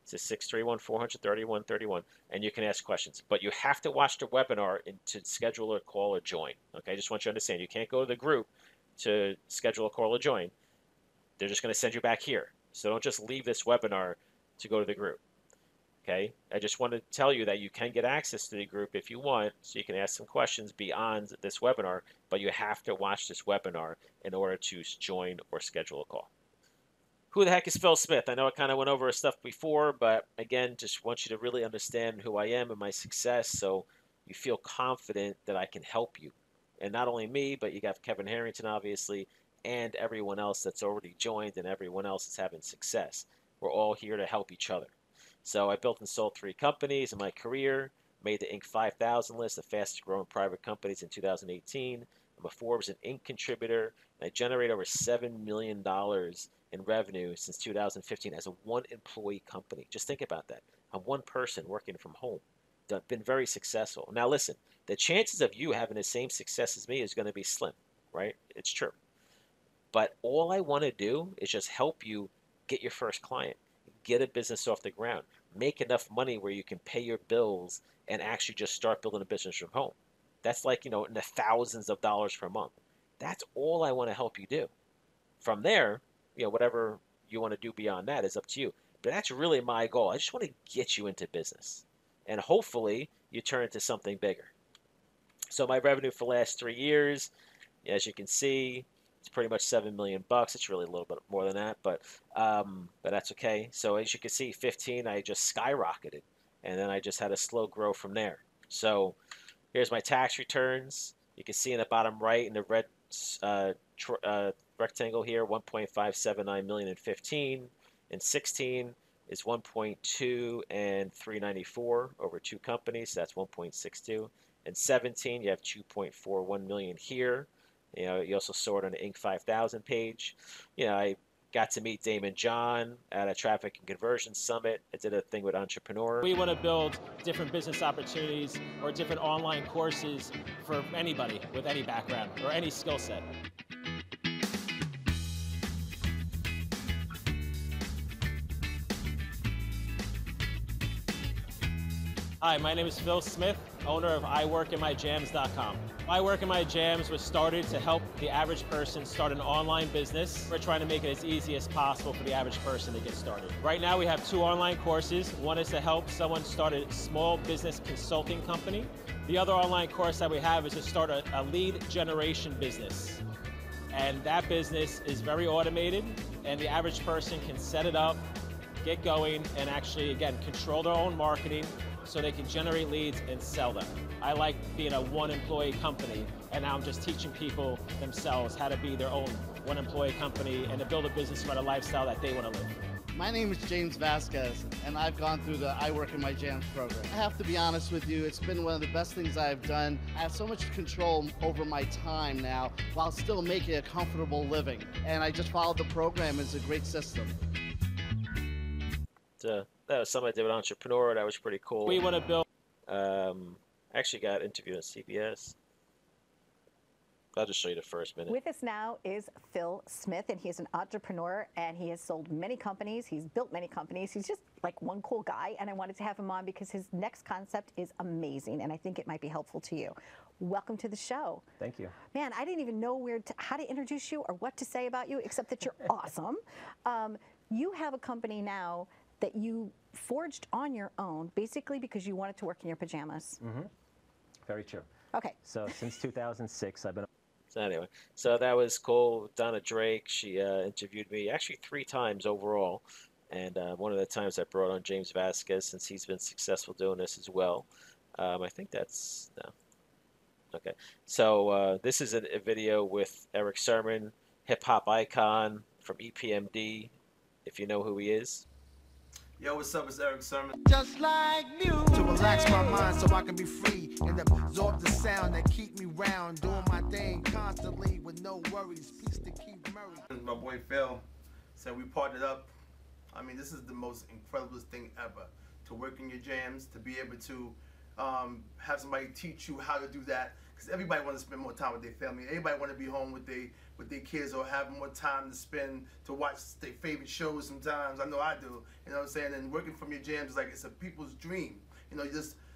to 631-400-3131, and you can ask questions. But you have to watch the webinar to schedule a call or join. Okay, I just want you to understand, you can't go to the group to schedule a call or join. They're just going to send you back here. So don't just leave this webinar to go to the group. Okay, I just want to tell you that you can get access to the group if you want, so you can ask some questions beyond this webinar, but you have to watch this webinar in order to join or schedule a call. Who the heck is Phil Smith? I know I kind of went over his stuff before, but again, just want you to really understand who I am and my success, so you feel confident that I can help you. And not only me, but you got Kevin Harrington, obviously, and everyone else that's already joined and everyone else that's having success. We're all here to help each other. So I built and sold 3 companies in my career, made the Inc. 5000 list, the fastest growing private companies in 2018. I'm a Forbes and Inc. contributor, and I generate over $7 million in revenue since 2015 as a one-employee company. Just think about that. I'm one person working from home. Been very successful. Now listen, the chances of you having the same success as me is going to be slim, right? It's true. But all I want to do is just help you get your first client, get a business off the ground, make enough money where you can pay your bills and actually just start building a business from home. That's like, in the thousands of dollars per month. That's all I want to help you do. From there, whatever you want to do beyond that is up to you. But that's really my goal. I just want to get you into business. And hopefully you turn into something bigger. So my revenue for the last 3 years, as you can see, it's pretty much $7 million. It's really a little bit more than that, but that's okay. So as you can see, 15, I just skyrocketed, and then I just had a slow grow from there. So here's my tax returns. You can see in the bottom right in the red rectangle here, 1.579 million in 15. In 16 is 1.2 and 394 over 2 companies. So that's 1.62. In 17, you have 2.41 million here. You also saw it on the Inc. 5000 page. I got to meet Damon John at a traffic and conversion summit. I did a thing with Entrepreneur. We want to build different business opportunities or different online courses for anybody with any background or any skill set. Hi, my name is Phil Smith, owner of iWorkInMyJams.com. I Work in My Jams was started to help the average person start an online business. We're trying to make it as easy as possible for the average person to get started. Right now we have 2 online courses. One is to help someone start a small business consulting company. The other online course that we have is to start a lead generation business. And that business is very automated, and the average person can set it up, get going, and actually, again, control their own marketing so they can generate leads and sell them. I like being a one-employee company, and now I'm just teaching people themselves how to be their own one-employee company and to build a business around a lifestyle that they want to live. My name is James Vasquez, and I've gone through the I Work in My Jams program. I have to be honest with you, it's been one of the best things I've done. I have so much control over my time now while still making a comfortable living. And I just followed the program. It's a great system. That was something I did with Entrepreneur. That was pretty cool. We want to build. I actually got interviewed on CBS. I'll just show you the first minute. With us now is Phil Smith, and he's an entrepreneur, and he has sold many companies. He's built many companies. He's just like one cool guy, and I wanted to have him on because his next concept is amazing, and I think it might be helpful to you. Welcome to the show. Thank you. Man, I didn't even know how to introduce you or what to say about you, except that you're awesome. You have a company now that you forged on your own, basically because you wanted to work in your pajamas. Mm-hmm. Very true. Okay. So since 2006, I've been... So anyway, so that was cool. Donna Drake, she interviewed me actually 3 times overall. And one of the times I brought on James Vasquez, since he's been successful doing this as well. I think that's... no. Okay. So this is a video with Eric Sermon, hip-hop icon from EPMD, if you know who he is. Yo, what's up? It's Eric Sermon. Just like music. To relax my mind so I can be free and absorb the sound that keep me round, doing my thing constantly with no worries. Peace to Keith Murray. My boy Phil said we partnered up. I mean, this is the most incredible thing ever. To work in your jams, to be able to have somebody teach you how to do that. Because everybody wants to spend more time with their family. Everybody want to be home with their kids or have more time to spend to watch their favorite shows sometimes. I know I do. You know what I'm saying? And working from your jams is like, it's a people's dream. You know,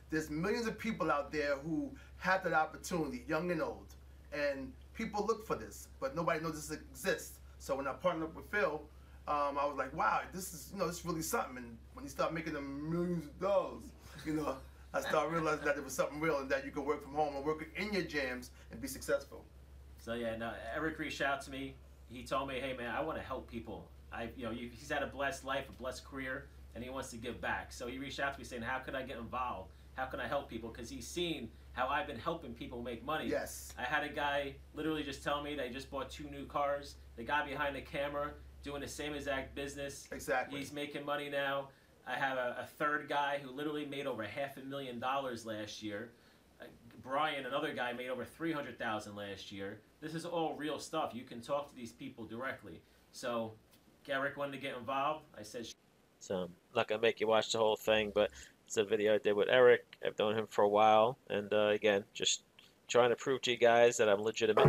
there's millions of people out there who have that opportunity, young and old. And people look for this, but nobody knows this exists. So when I partnered up with Phil, I was like, wow, this is really something. And when he started making them millions of dollars, I started realizing that it was something real and that you could work from home and work in your jams and be successful. So yeah, no, Eric reached out to me. He told me, hey man, I want to help people. He's had a blessed life, a blessed career, and he wants to give back. So he reached out to me saying, how could I get involved? How can I help people? Because he's seen how I've been helping people make money. Yes. I had a guy literally just tell me they just bought 2 new cars. The guy behind the camera doing the same exact business. Exactly. He's making money now. I have a third guy who literally made over $500,000 last year. Brian, another guy, made over $300,000 last year. This is all real stuff. You can talk to these people directly. So Eric wanted to get involved. I said, so I'm not going to make you watch the whole thing, but it's a video I did with Eric. I've known him for a while. And again, just trying to prove to you guys that I'm legitimate.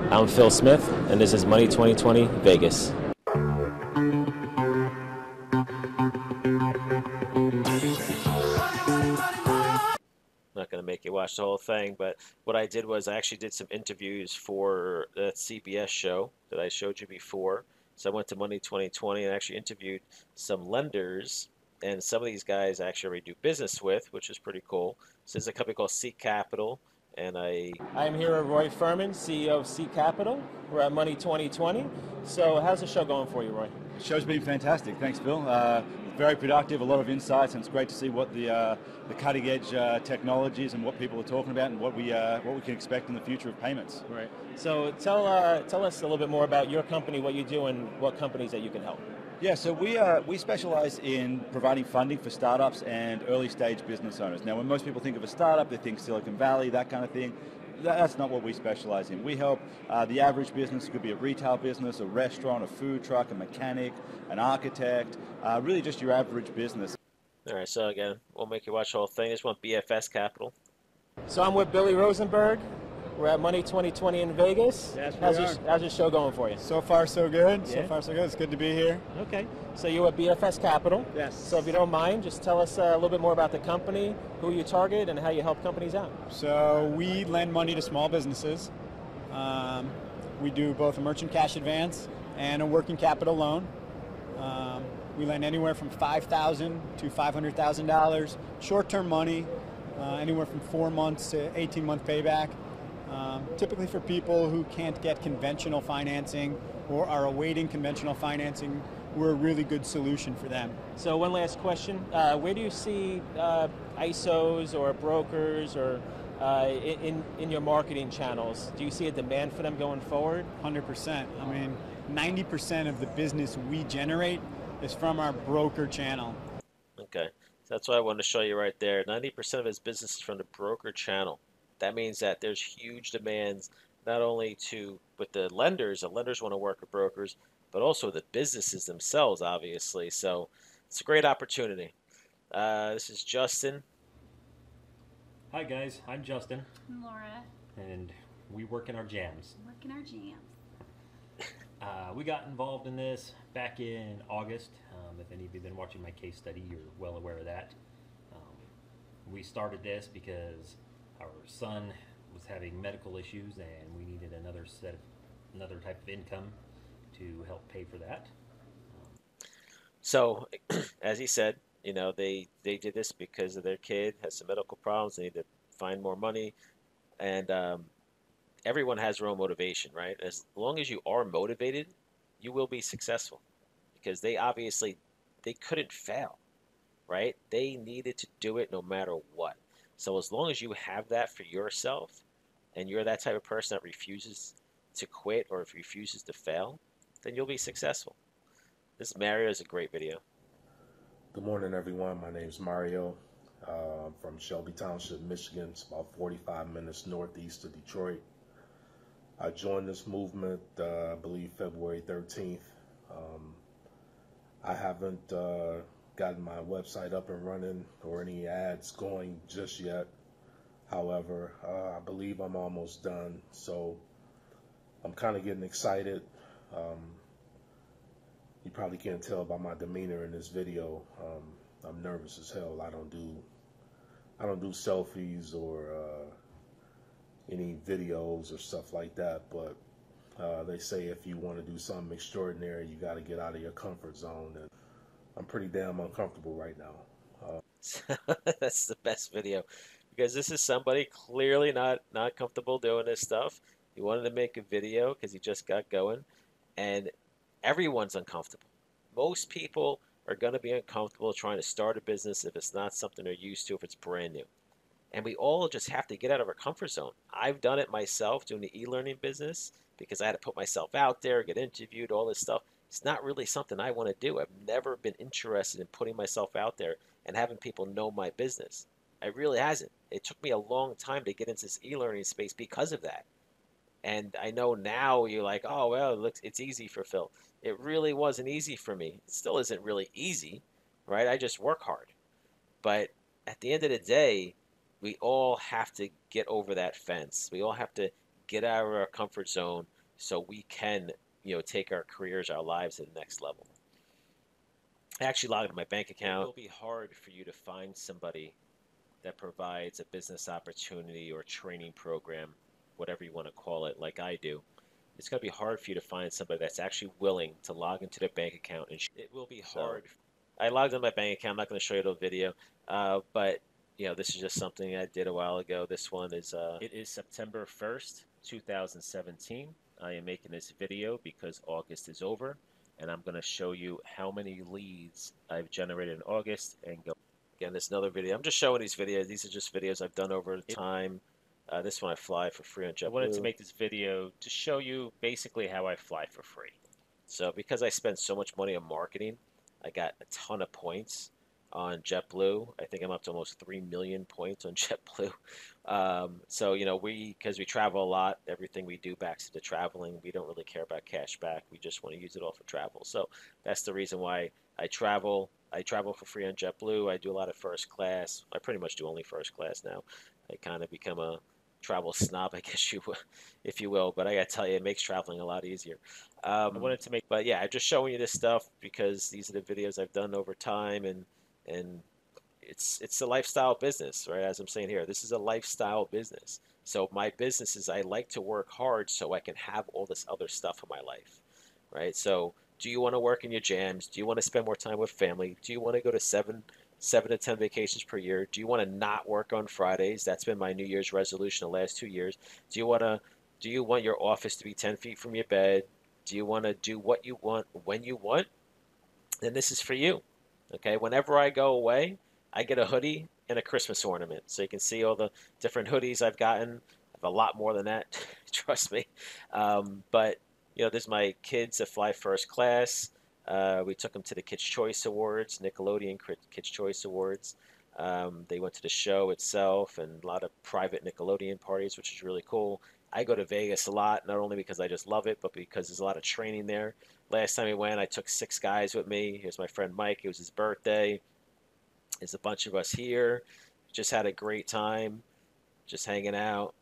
I'm Phil Smith, and this is Money 2020 Vegas. Not going to make you watch the whole thing, but what I did was I actually did some interviews for that CBS show that I showed you before. So I went to Money 2020 and actually interviewed some lenders, and some of these guys I actually already do business with, which is pretty cool. So there's a company called Seek Capital. And I'm here with Roy Furman, CEO of Seek Capital. We're at Money 2020. So how's the show going for you, Roy? The show's been fantastic. Thanks, Phil. Very productive, a lot of insights, and it's great to see what the cutting edge technologies and what people are talking about and what we can expect in the future of payments. Right. So tell us a little bit more about your company, what you do, and what companies that you can help. Yeah, so we specialize in providing funding for startups and early stage business owners. Now, when most people think of a startup, they think Silicon Valley, that kind of thing. That's not what we specialize in. We help the average business. It could be a retail business, a restaurant, a food truck, a mechanic, an architect, really just your average business. All right, so again, we'll make you watch the whole thing. This one, BFS Capital. So I'm with Billy Rosenberg. We're at Money 2020 in Vegas. Yes, how's your show going for you? So far, so good. Yeah. So far, so good. It's good to be here. Okay. So you're at BFS Capital. Yes. So if you don't mind, just tell us a little bit more about the company, who you target, and how you help companies out. So we lend money to small businesses. We do both a merchant cash advance and a working capital loan. We lend anywhere from $5,000 to $500,000. Short-term money, anywhere from 4 months to 18-month payback. Typically for people who can't get conventional financing or are awaiting conventional financing, we're a really good solution for them. So one last question. Where do you see ISOs or brokers or in your marketing channels? Do you see a demand for them going forward? 100%. I mean, 90% of the business we generate is from our broker channel. Okay, so that's what I wanted to show you right there. 90% of his business is from the broker channel. That means that there's huge demands not only with the lenders want to work with brokers, but also the businesses themselves, obviously. So it's a great opportunity. This is Justin. Hi guys, I'm Justin. I'm Laura. And we work in our jams. Work in our jams. We got involved in this back in August. If any of you have been watching my case study, you're well aware of that. We started this because our son was having medical issues and we needed another type of income to help pay for that. So, as he said, they did this because of their kid has some medical problems. They need to find more money, and everyone has their own motivation, right? As long as you are motivated, you will be successful, because they couldn't fail, right? They needed to do it no matter what. So as long as you have that for yourself, and you're that type of person that refuses to quit or refuses to fail, then you'll be successful. This Mario is a great video. Good morning, everyone. My name is Mario. from Shelby Township, Michigan. It's about 45 minutes northeast of Detroit. I joined this movement, I believe, February 13th. I haven't gotten my website up and running or any ads going just yet. However, I believe I'm almost done, so I'm kind of getting excited. You probably can't tell by my demeanor in this video. I'm nervous as hell. I don't do selfies or any videos or stuff like that, but they say if you want to do something extraordinary, you got to get out of your comfort zone, and I'm pretty damn uncomfortable right now. That's the best video, because this is somebody clearly not comfortable doing this stuff. He wanted to make a video because he just got going, and everyone's uncomfortable. Most people are going to be uncomfortable trying to start a business if it's not something they're used to, if it's brand new. And we all just have to get out of our comfort zone. I've done it myself doing the e-learning business because I had to put myself out there, get interviewed, all this stuff. It's not really something I want to do. I've never been interested in putting myself out there and having people know my business. It really hasn't. It took me a long time to get into this e-learning space because of that. And I know now you're like, oh, well, it's easy for Phil. It really wasn't easy for me. It still isn't really easy, right? I just work hard. But at the end of the day, we all have to get over that fence. We all have to get out of our comfort zone so we can, take our careers, our lives to the next level. I actually logged into my bank account. It will be hard for you to find somebody that provides a business opportunity or training program, whatever you want to call it, like I do. It's going to be hard for you to find somebody that's actually willing to log into their bank account. And it will be hard. I logged into my bank account. I'm not going to show you the video, but this is just something I did a while ago. This one is, it is September 1st, 2017. I am making this video because August is over, and I'm going to show you how many leads I've generated in August and go. Again, this is another video. I'm just showing these videos. These are just videos I've done over time. This one I fly for free on JetBlue. I wanted to make this video to show you basically how I fly for free. So because I spend so much money on marketing, I got a ton of points on JetBlue. I think I'm up to almost 3 million points on JetBlue. So, because we travel a lot, everything we do backs into traveling. We don't really care about cash back. We just want to use it all for travel. So that's the reason why I travel. I travel for free on JetBlue. I do a lot of first class. I pretty much do only first class now. I kind of become a travel snob, I guess if you will. But I got to tell you, it makes traveling a lot easier. I wanted to but yeah, I'm just showing you this stuff because these are the videos I've done over time, and it's a lifestyle business, right? As I'm saying here, this is a lifestyle business. So my business is I like to work hard so I can have all this other stuff in my life, right? So do you want to work in your jams? Do you want to spend more time with family? Do you want to go to 7 to 10 vacations per year? Do you want to not work on Fridays? That's been my New Year's resolution the last 2 years. Do you want your office to be 10 feet from your bed? Do you want to do what you want when you want? Then this is for you. Okay, whenever I go away, I get a hoodie and a Christmas ornament. So you can see all the different hoodies I've gotten. I have a lot more than that, trust me. But, there's my kids that fly first class. We took them to the Kids' Choice Awards, Nickelodeon Kids' Choice Awards. They went to the show itself and a lot of private Nickelodeon parties, which is really cool. I go to Vegas a lot, not only because I just love it, but because there's a lot of training there. Last time we went, I took 6 guys with me. Here's my friend Mike. It was his birthday. There's a bunch of us here. Just had a great time, just hanging out.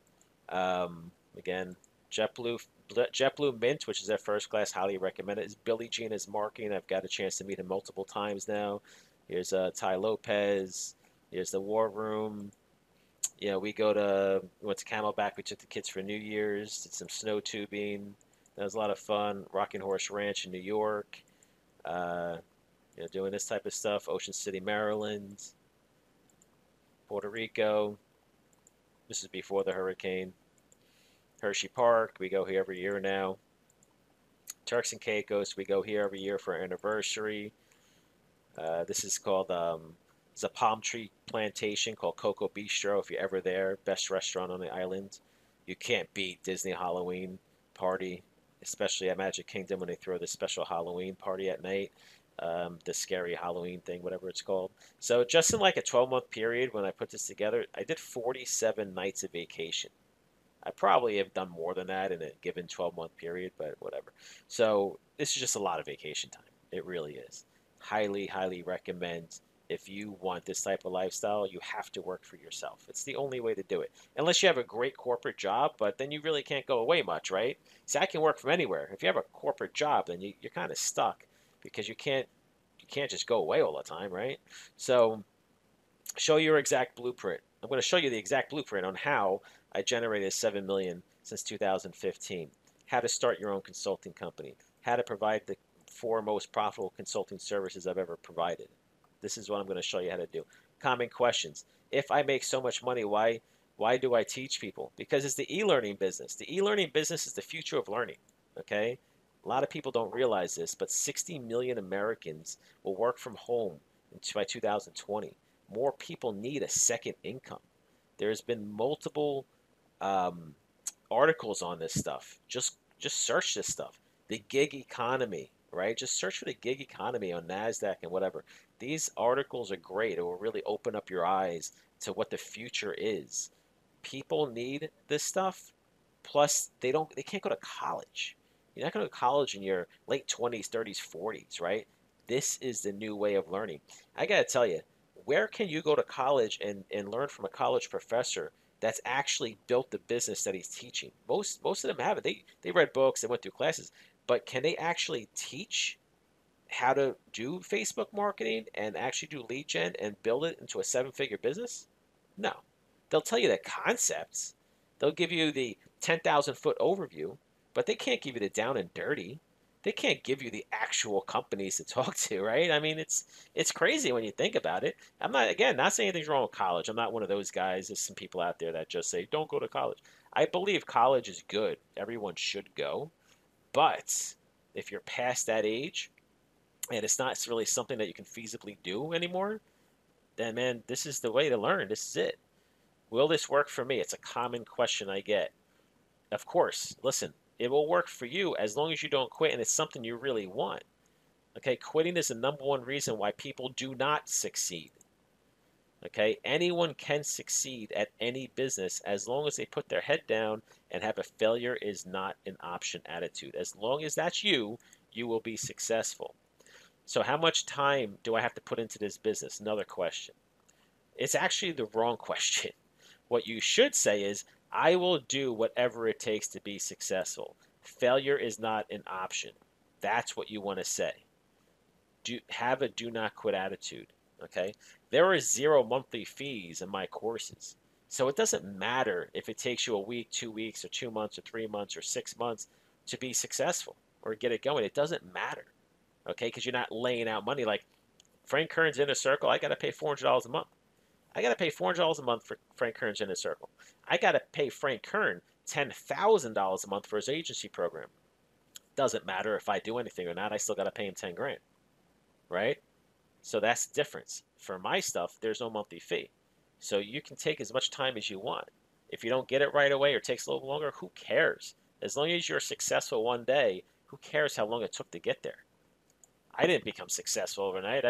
Again, JetBlue Mint, which is their first class, highly recommend it. It's Billie Jean is marketing. I've got a chance to meet him multiple times now. Here's Ty Lopez. Here's the War Room. We went to Camelback. We took the kids for New Year's. Did some snow tubing. That was a lot of fun. Rocking Horse Ranch in New York. Doing this type of stuff. Ocean City, Maryland. Puerto Rico. This is before the hurricane. Hershey Park. We go here every year now. Turks and Caicos. We go here every year for our anniversary. This is called it's a palm tree plantation called Coco Bistro. If you're ever there, best restaurant on the island. You can't beat Disney Halloween party, especially at Magic Kingdom when they throw this special Halloween party at night. the scary Halloween thing, whatever it's called. So just in like a 12-month period when I put this together, I did 47 nights of vacation. I probably have done more than that in a given 12-month period, but whatever. So this is just a lot of vacation time. It really is. Highly, highly recommend. If you want this type of lifestyle, you have to work for yourself. It's the only way to do it. Unless you have a great corporate job, but then you really can't go away much, right? See, I can work from anywhere. If you have a corporate job, then you're kind of stuck because you can't just go away all the time, right? So show your exact blueprint. I'm going to show you the exact blueprint on how I generated 7 million since 2015. How to start your own consulting company. How to provide the 4 most profitable consulting services I've ever provided. This is what I'm going to show you how to do. Common questions. If I make so much money, why do I teach people? Because it's the e-learning business. The e-learning business is the future of learning. Okay? A lot of people don't realize this, but 60 million Americans will work from home by 2020. More people need a second income. There's been multiple articles on this stuff. Just search this stuff. The gig economy, right? Just search for the gig economy on NASDAQ and whatever. These articles are great. It will really open up your eyes to what the future is. People need this stuff. Plus, they can't go to college. You're not going to college in your late 20s, 30s, 40s, right? This is the new way of learning. I got to tell you, where can you go to college and learn from a college professor that's actually built the business that he's teaching? Most of them haven't. They read books, they went through classes, but can they actually teach how to do Facebook marketing and actually do lead gen and build it into a 7-figure business? No. They'll tell you the concepts. They'll give you the 10,000 foot overview, but they can't give you the down and dirty. They can't give you the actual companies to talk to, right? I mean, it's crazy when you think about it. I'm not saying anything's wrong with college. I'm not one of those guys. There's some people out there that just say, don't go to college. I believe college is good. Everyone should go. But if you're past that age and it's not really something that you can feasibly do anymore, then, man, this is the way to learn. This is it. Will this work for me? It's a common question I get. Of course, listen, it will work for you as long as you don't quit and it's something you really want. Okay, quitting is the #1 reason why people do not succeed. Okay, anyone can succeed at any business as long as they put their head down and have a failure is not an option attitude. As long as that's you, you will be successful. So how much time do I have to put into this business? Another question. It's actually the wrong question. What you should say is, I will do whatever it takes to be successful. Failure is not an option. That's what you want to say. Have a do not quit attitude. Okay? There are 0 monthly fees in my courses. So it doesn't matter if it takes you a week, 2 weeks, or 2 months, or 3 months, or 6 months to be successful or get it going. It doesn't matter. Okay? Because you're not laying out money like Frank Kern's Inner Circle. I got to pay $400 a month. I got to pay $400 a month for Frank Kern's Inner Circle. I got to pay Frank Kern $10,000 a month for his agency program. Doesn't matter if I do anything or not. I still got to pay him 10 grand, right? So that's the difference. For my stuff, there's no monthly fee. So you can take as much time as you want. If you don't get it right away or takes a little longer, who cares? As long as you're successful one day, who cares how long it took to get there? I didn't become successful overnight.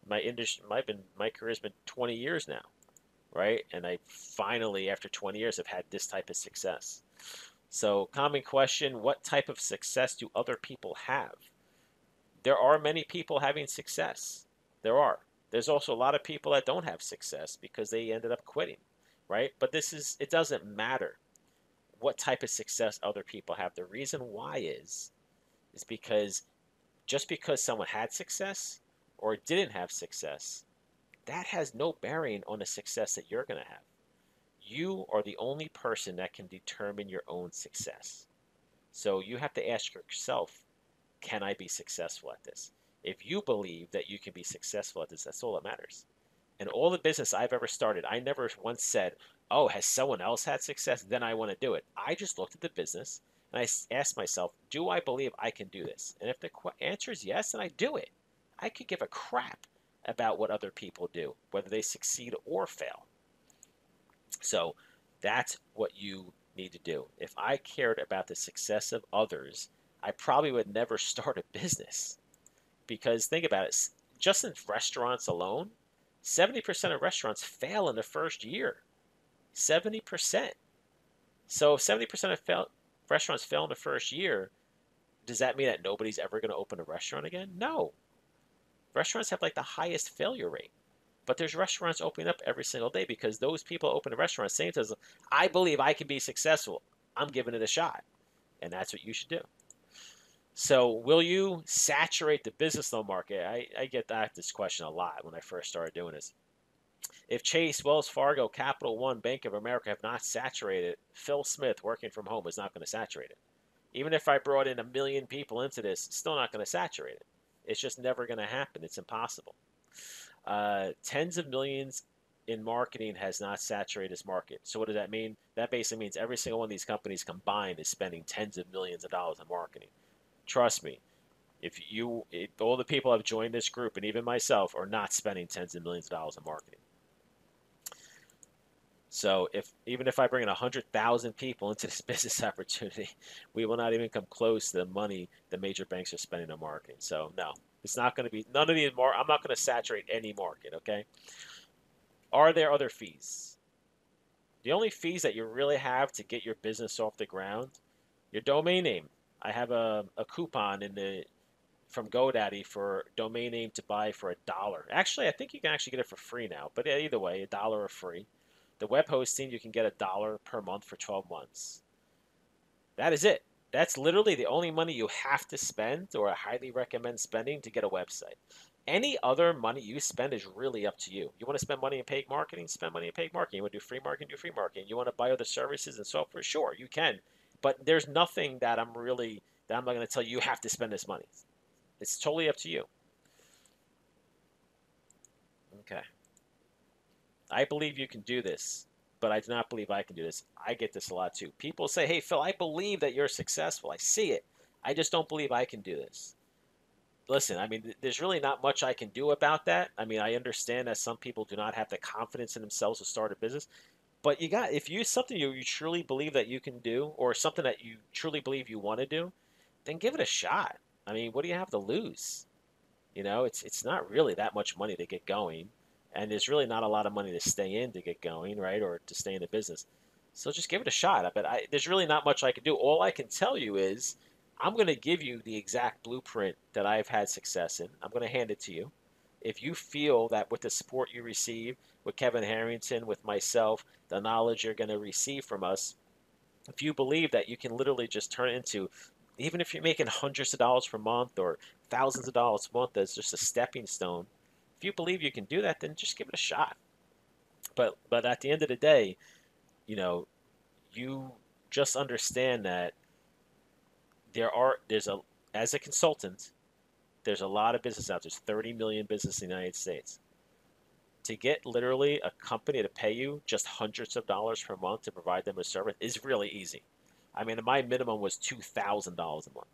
My career's been 20 years now, right? And I finally, after 20 years, have had this type of success. So, common question, what type of success do other people have? There are many people having success. There are. There's also a lot of people that don't have success because they ended up quitting, right? But it doesn't matter what type of success other people have. The reason why is because just because someone had success or didn't have success, that has no bearing on the success that you're going to have. You are the only person that can determine your own success. So you have to ask yourself, can I be successful at this? If you believe that you can be successful at this, that's all that matters. And all the business I've ever started, I never once said, oh, has someone else had success? Then I want to do it. I just looked at the business and I asked myself, do I believe I can do this? And if the answer is yes, then I do it. I could give a crap about what other people do, whether they succeed or fail. So that's what you need to do. If I cared about the success of others, I probably would never start a business. Because think about it, just in restaurants alone, 70% of restaurants fail in the first year. 70%. So if 70% of restaurants fail in the first year, does that mean that nobody's ever going to open a restaurant again? No. Restaurants have like the highest failure rate. But there's restaurants opening up every single day because those people open a restaurant saying to us, I believe I can be successful. I'm giving it a shot. And that's what you should do. So will you saturate the business loan market? I get this question a lot when I first started doing this. If Chase, Wells Fargo, Capital One, Bank of America have not saturated, Phil Smith working from home is not going to saturate it. Even if I brought in 1 million people into this, it's still not going to saturate it. It's just never going to happen. It's impossible. Tens of millions in marketing has not saturated this market. So what does that mean? That basically means every single one of these companies combined is spending tens of millions of dollars in marketing. Trust me, if all the people have joined this group, and even myself, are not spending tens of millions of dollars in marketing. So even if I bring in 100,000 people into this business opportunity, we will not even come close to the money the major banks are spending on marketing. So no, it's not going to be none of these more. I'm not going to saturate any market. Okay. Are there other fees? The only fees that you really have to get your business off the ground, your domain name. I have a coupon from GoDaddy for domain name to buy for $1. Actually, I think you can actually get it for free now. But either way, $1 or free. The web hosting, you can get $1 per month for 12 months. That is it. That's literally the only money you have to spend, or I highly recommend spending, to get a website. Any other money you spend is really up to you. You want to spend money in paid marketing? Spend money in paid marketing. You want to do free marketing? Do free marketing. You want to buy other services and software? Sure, you can. But there's nothing that I'm not going to tell you have to spend this money. It's totally up to you. Okay. I believe you can do this, but I do not believe I can do this. I get this a lot too. People say, hey, Phil, I believe that you're successful. I see it. I just don't believe I can do this. Listen, I mean, there's really not much I can do about that. I mean, I understand that some people do not have the confidence in themselves to start a business. But if you something you truly believe that you can do, or something that you truly believe you want to do, then give it a shot. I mean, what do you have to lose? It's not really that much money to get going. And there's really not a lot of money to stay in to get going, right? Or to stay in the business. So just give it a shot. But there's really not much I can do. All I can tell you is I'm going to give you the exact blueprint that I've had success in. I'm going to hand it to you. If you feel that with the support you receive, with Kevin Harrington, with myself, the knowledge you're going to receive from us, if you believe that you can literally just turn it into, even if you're making hundreds of dollars per month or thousands of dollars a month as just a stepping stone, if you believe you can do that, then just give it a shot. But at the end of the day, you just understand that as a consultant, there's a lot of business out there. There's 30 million businesses in the United States. To get literally a company to pay you just hundreds of dollars per month to provide them a service is really easy. I mean, my minimum was $2,000 a month.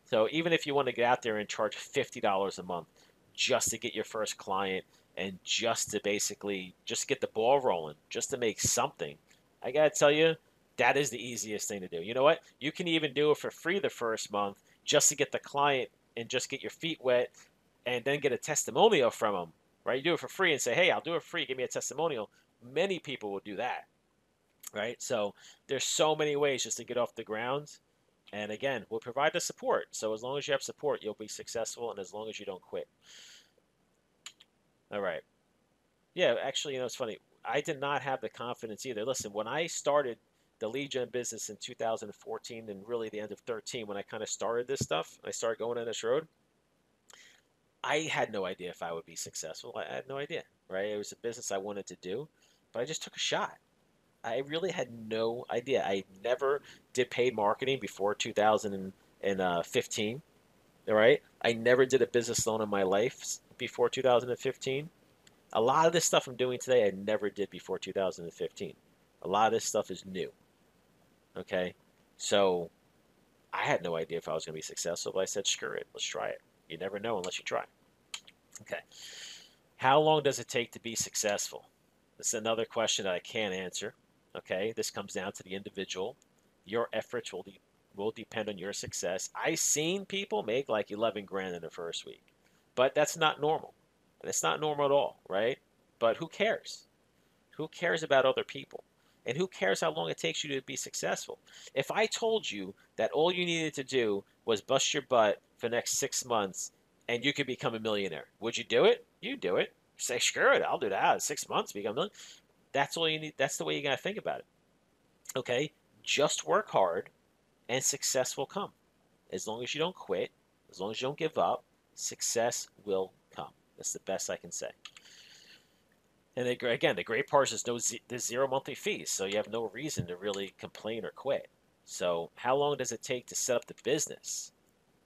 So even if you want to get out there and charge $50 a month just to get your first client and just to basically just get the ball rolling, just to make something, I got to tell you, that is the easiest thing to do. You know what? You can even do it for free the first month just to get the client and just get your feet wet and then get a testimonial from them, right? You do it for free and say, hey, I'll do it free. Give me a testimonial. Many people will do that, right? So there's so many ways just to get off the ground. And again, we'll provide the support. So as long as you have support, you'll be successful, and as long as you don't quit. All right. Yeah, actually, it's funny. I did not have the confidence either. Listen, when I started the lead gen business in 2014 and really the end of 13, when I kind of started this stuff, I started going on this road, I had no idea if I would be successful. I had no idea, right? It was a business I wanted to do, but I just took a shot. I really had no idea. I never did paid marketing before 2015, all right? I never did a business loan in my life before 2015. A lot of this stuff I'm doing today, I never did before 2015. A lot of this stuff is new, okay? So I had no idea if I was going to be successful, but I said, screw it, let's try it. You never know unless you try. Okay. How long does it take to be successful? This is another question that I can't answer. Okay, this comes down to the individual. Your efforts will depend on your success. I've seen people make like 11 grand in the first week. But that's not normal. And it's not normal at all, right? But who cares? Who cares about other people? And who cares how long it takes you to be successful? If I told you that all you needed to do was bust your butt for the next 6 months and you could become a millionaire, would you do it? You'd do it. Say, screw it, I'll do that. 6 months, become a millionaire. That's all you need. That's the way you got to think about it. Okay? Just work hard and success will come. As long as you don't quit, as long as you don't give up, success will come. That's the best I can say. And again, the great part is there's 0 monthly fees, so you have no reason to really complain or quit. So how long does it take to set up the business?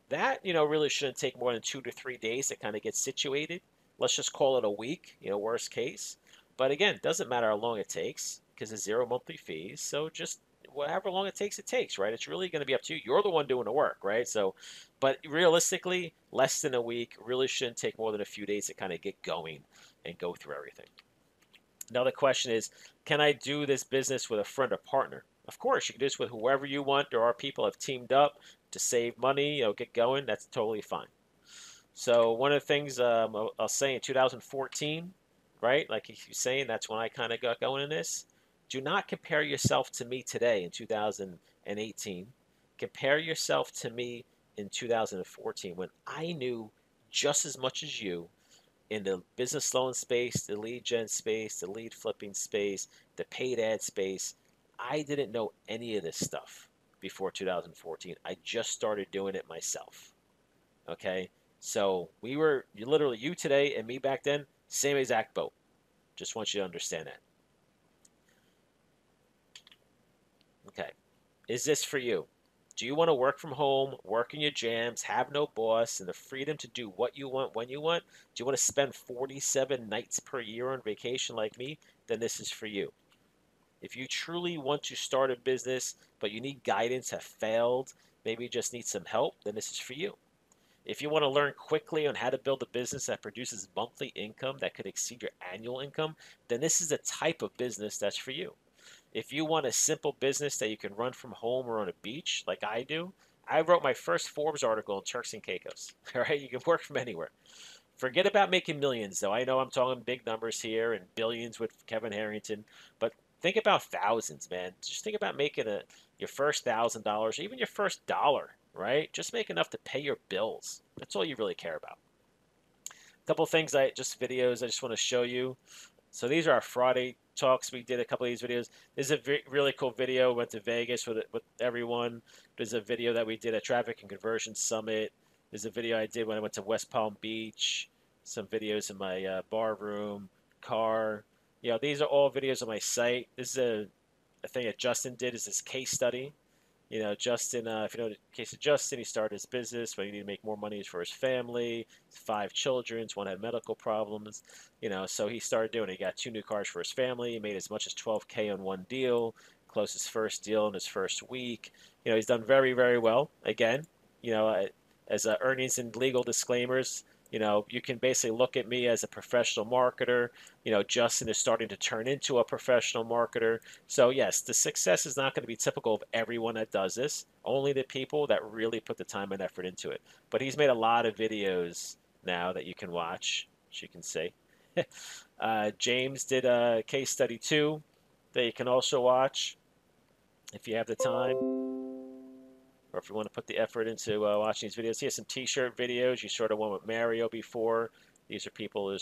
That, really shouldn't take more than 2 to 3 days to kind of get situated. Let's just call it a week, worst case. But again, it doesn't matter how long it takes because there's 0 monthly fees. So just however long it takes, right? It's really going to be up to you. You're the one doing the work, right? So, but realistically, less than a week really shouldn't take more than a few days to kind of get going and go through everything. Another question is, can I do this business with a friend or partner? Of course, you can do this with whoever you want. There are people who have teamed up to save money, get going. That's totally fine. So one of the things I'll say in 2014, right, like he's saying, that's when I kind of got going in this. Do not compare yourself to me today in 2018. Compare yourself to me in 2014 when I knew just as much as you in the business loan space, the lead gen space, the lead flipping space, the paid ad space. I didn't know any of this stuff before 2014. I just started doing it myself. Okay? So you today and me back then, same exact boat. Just want you to understand that. Okay. Is this for you? Do you want to work from home, work in your jams, have no boss, and the freedom to do what you want when you want? Do you want to spend 47 nights per year on vacation like me? Then this is for you. If you truly want to start a business, but you need guidance, have failed, maybe you just need some help, then this is for you. If you want to learn quickly on how to build a business that produces monthly income that could exceed your annual income, then this is the type of business that's for you. If you want a simple business that you can run from home or on a beach like I do, I wrote my first Forbes article in Turks and Caicos. All right, you can work from anywhere. Forget about making millions, though. I know I'm talking big numbers here and billions with Kevin Harrington, but think about thousands, man. Just think about making your first $1,000, even your first dollar, right? Just make enough to pay your bills. That's all you really care about. A couple of things, videos I just want to show you. So these are our Friday talks. We did a couple of these videos. This is a really cool video. Went to Vegas with everyone. There's a video that we did at Traffic and Conversion Summit. There's a video I did when I went to West Palm Beach. Some videos in my bar room, car. These are all videos on my site. This is a thing that Justin did. Is this case study. Justin, if you know the case of Justin, he started his business, but he needed to make more money for his family. 5 children, one had medical problems, so he started doing it. He got 2 new cars for his family. He made as much as $12K on one deal, closed his first deal in his first week. He's done very, very well. Again, as earnings and legal disclaimers, you can basically look at me as a professional marketer. Justin is starting to turn into a professional marketer. So yes, the success is not going to be typical of everyone that does this. Only the people that really put the time and effort into it. But he's made a lot of videos now that you can watch, as you can see. James did a case study too that you can also watch if you have the time. Or if you want to put the effort into watching these videos. Here's some t-shirt videos. You sort of went with Mario before. These are people who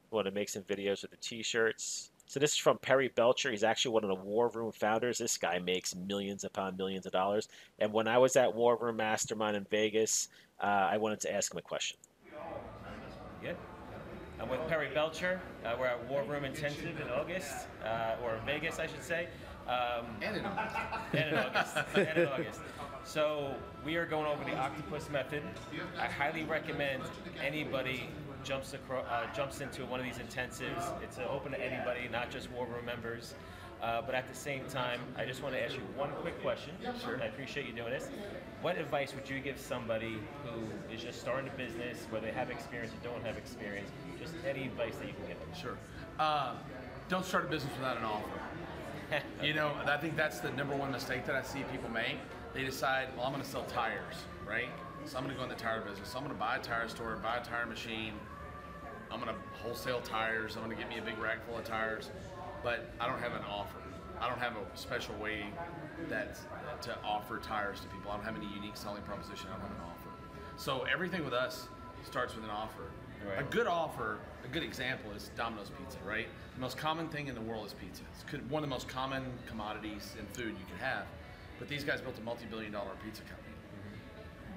want to make some videos with the t-shirts. So this is from Perry Belcher. He's actually one of the War Room founders. This guy makes millions upon millions of dollars. And when I was at War Room Mastermind in Vegas, I wanted to ask him a question. Good. I'm with Perry Belcher. We're at War Room Intensive in August, or Vegas, I should say. And in August. And in August. So we are going over the octopus method. I highly recommend anybody jumps into one of these intensives. It's open to anybody, not just War Room members. But at the same time, I just want to ask you one quick question. Sure. I appreciate you doing this. What advice would you give somebody who is just starting a business, whether they have experience or don't have experience? Just any advice that you can give them. Sure. Don't start a business without an offer. I think that's the #1 mistake that I see people make. They decide, well, I'm going to sell tires, right? So I'm going to go in the tire business. So I'm going to buy a tire store, buy a tire machine. I'm going to wholesale tires. I'm going to get me a big rack full of tires. But I don't have an offer. I don't have a special way to offer tires to people. I don't have any unique selling proposition. I don't have an offer. So everything with us starts with an offer. Right. A good offer, a good example is Domino's Pizza, right? The most common thing in the world is pizza. It's one of the most common commodities in food you can have. But these guys built a multi-billion-dollar pizza company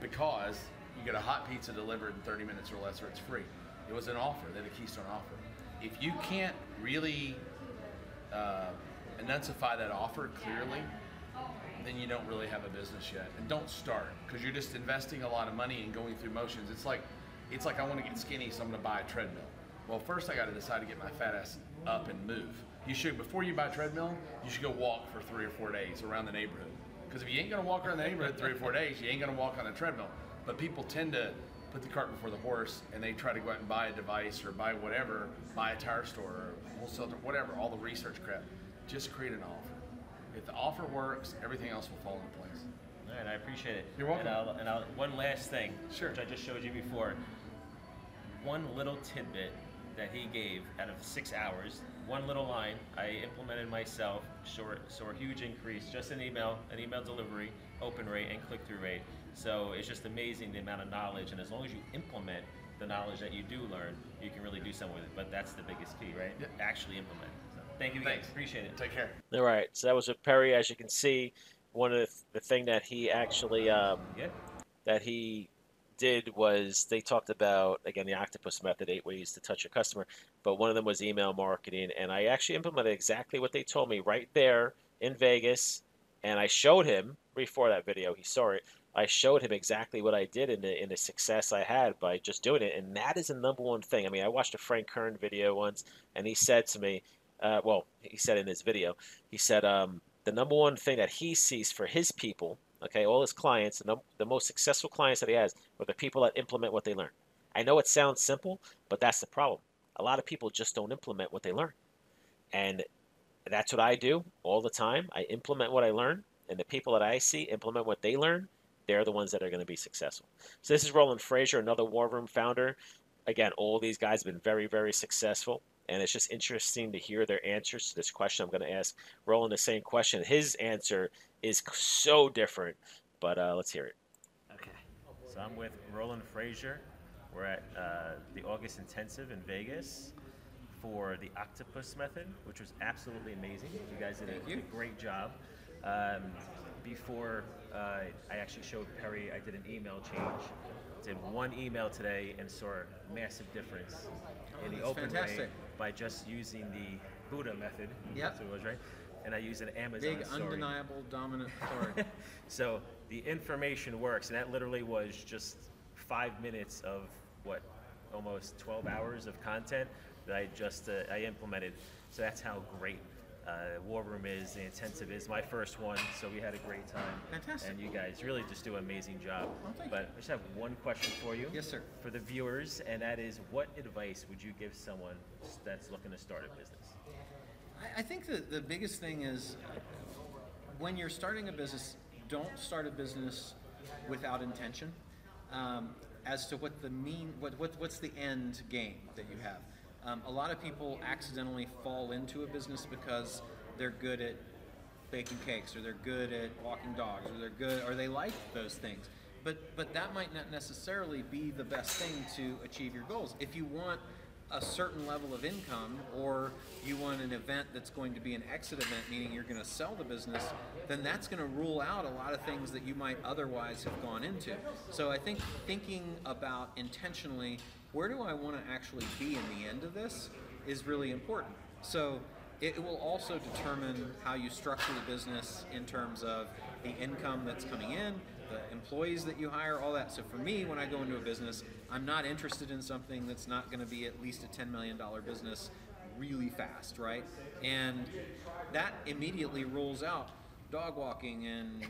because you get a hot pizza delivered in 30 minutes or less, or it's free. It was an offer. They had a Keystone offer. If you can't really enuncify that offer clearly, then you don't really have a business yet. And don't start, because you're just investing a lot of money and going through motions. It's like I want to get skinny, so I'm going to buy a treadmill. Well, first I got to decide to get my fat ass up and move. You should, before you buy a treadmill, you should go walk for 3 or 4 days around the neighborhood. Because if you ain't going to walk around the neighborhood 3 or 4 days, you ain't going to walk on a treadmill. But people tend to put the cart before the horse, and they try to go out and buy a device or buy whatever, buy a tire store or wholesale, whatever, all the research crap. Just create an offer. If the offer works, everything else will fall into place. All right, I appreciate it. You're welcome. And one last thing, sure, which I just showed you before. One little tidbit that he gave out of 6 hours, one little line, I implemented myself, saw a huge increase, just in email delivery, open rate, and click-through rate. So it's just amazing the amount of knowledge, and as long as you implement the knowledge that you do learn, you can really do something with it. But that's the biggest key, right? Yep. Actually implement. So thank you again. Thanks. Appreciate it. Take care. All right, so that was with Perry. As you can see, one of the thing that he actually that he did was they talked about, again, the octopus method, 8 ways to touch your customer, but one of them was email marketing, and I actually implemented exactly what they told me right there in Vegas, and I showed him before that video. He saw it. I showed him exactly what I did in the success I had by just doing it, and that is the #1 thing. I mean, I watched a Frank Kern video once, and he said to me, he said in this video, he said the #1 thing that he sees for his people, okay, all his clients, the most successful clients that he has are the people that implement what they learn. I know it sounds simple, but that's the problem. A lot of people just don't implement what they learn. And that's what I do all the time. I implement what I learn, and the people that I see implement what they learn, they're the ones that are going to be successful. So this is Roland Frazier, another War Room founder. Again, all these guys have been very, very successful. And it's just interesting to hear their answers to this question. I'm going to ask Roland the same question. His answer is so different, but let's hear it. Okay. So I'm with Roland Frazier. We're at the August Intensive in Vegas for the Octopus Method, which was absolutely amazing. You guys did a great job. Before I actually showed Perry, I did an email change. Did one email today and saw a massive difference in the open rate by just using the Buddha method. Yep. That's what it was, right? And I used an Amazon Big, story. undeniable, dominant story. So the information works, and that literally was just 5 minutes of what, almost 12 hours of content that I just I implemented. So that's how great War Room is, the intensive is. My first one, so we had a great time. Fantastic. And you guys really just do an amazing job. But I just have one question for you. Yes, sir. For the viewers, and that is, what advice would you give someone that's looking to start a business? I think the biggest thing is when you're starting a business, don't start a business without intention as to what's the end game that you have. A lot of people accidentally fall into a business because they're good at baking cakes, or they're good at walking dogs, or they like those things. But that might not necessarily be the best thing to achieve your goals. If you want a certain level of income, or you want an event that's going to be an exit event, meaning you're going to sell the business, then that's going to rule out a lot of things that you might otherwise have gone into. So I think thinking about intentionally, where do I want to actually be in the end of this, is really important. So it will also determine how you structure the business in terms of the income that's coming in, the employees that you hire, all that. So for me, when I go into a business, I'm not interested in something that's not going to be at least a $10 million business really fast, right? And that immediately rules out dog walking and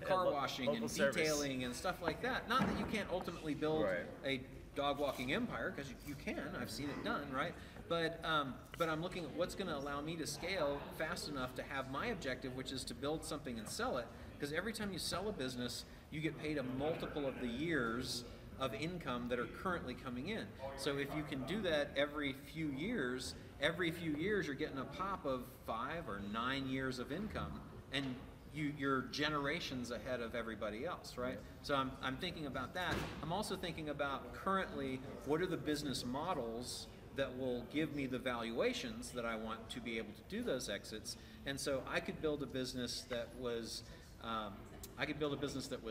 car washing and detailing service and stuff like that. Not that you can't ultimately build a dog walking empire, because you can. I've seen it done, right? But I'm looking at what's going to allow me to scale fast enough to have my objective, which is to build something and sell it. Because every time you sell a business, you get paid a multiple of the years of income that are currently coming in. So if you can do that every few years you're getting a pop of 5 or 9 years of income, and you're generations ahead of everybody else, right? So I'm thinking about that. I'm also thinking about currently what are the business models that will give me the valuations that I want to be able to do those exits. And so I could build a business that was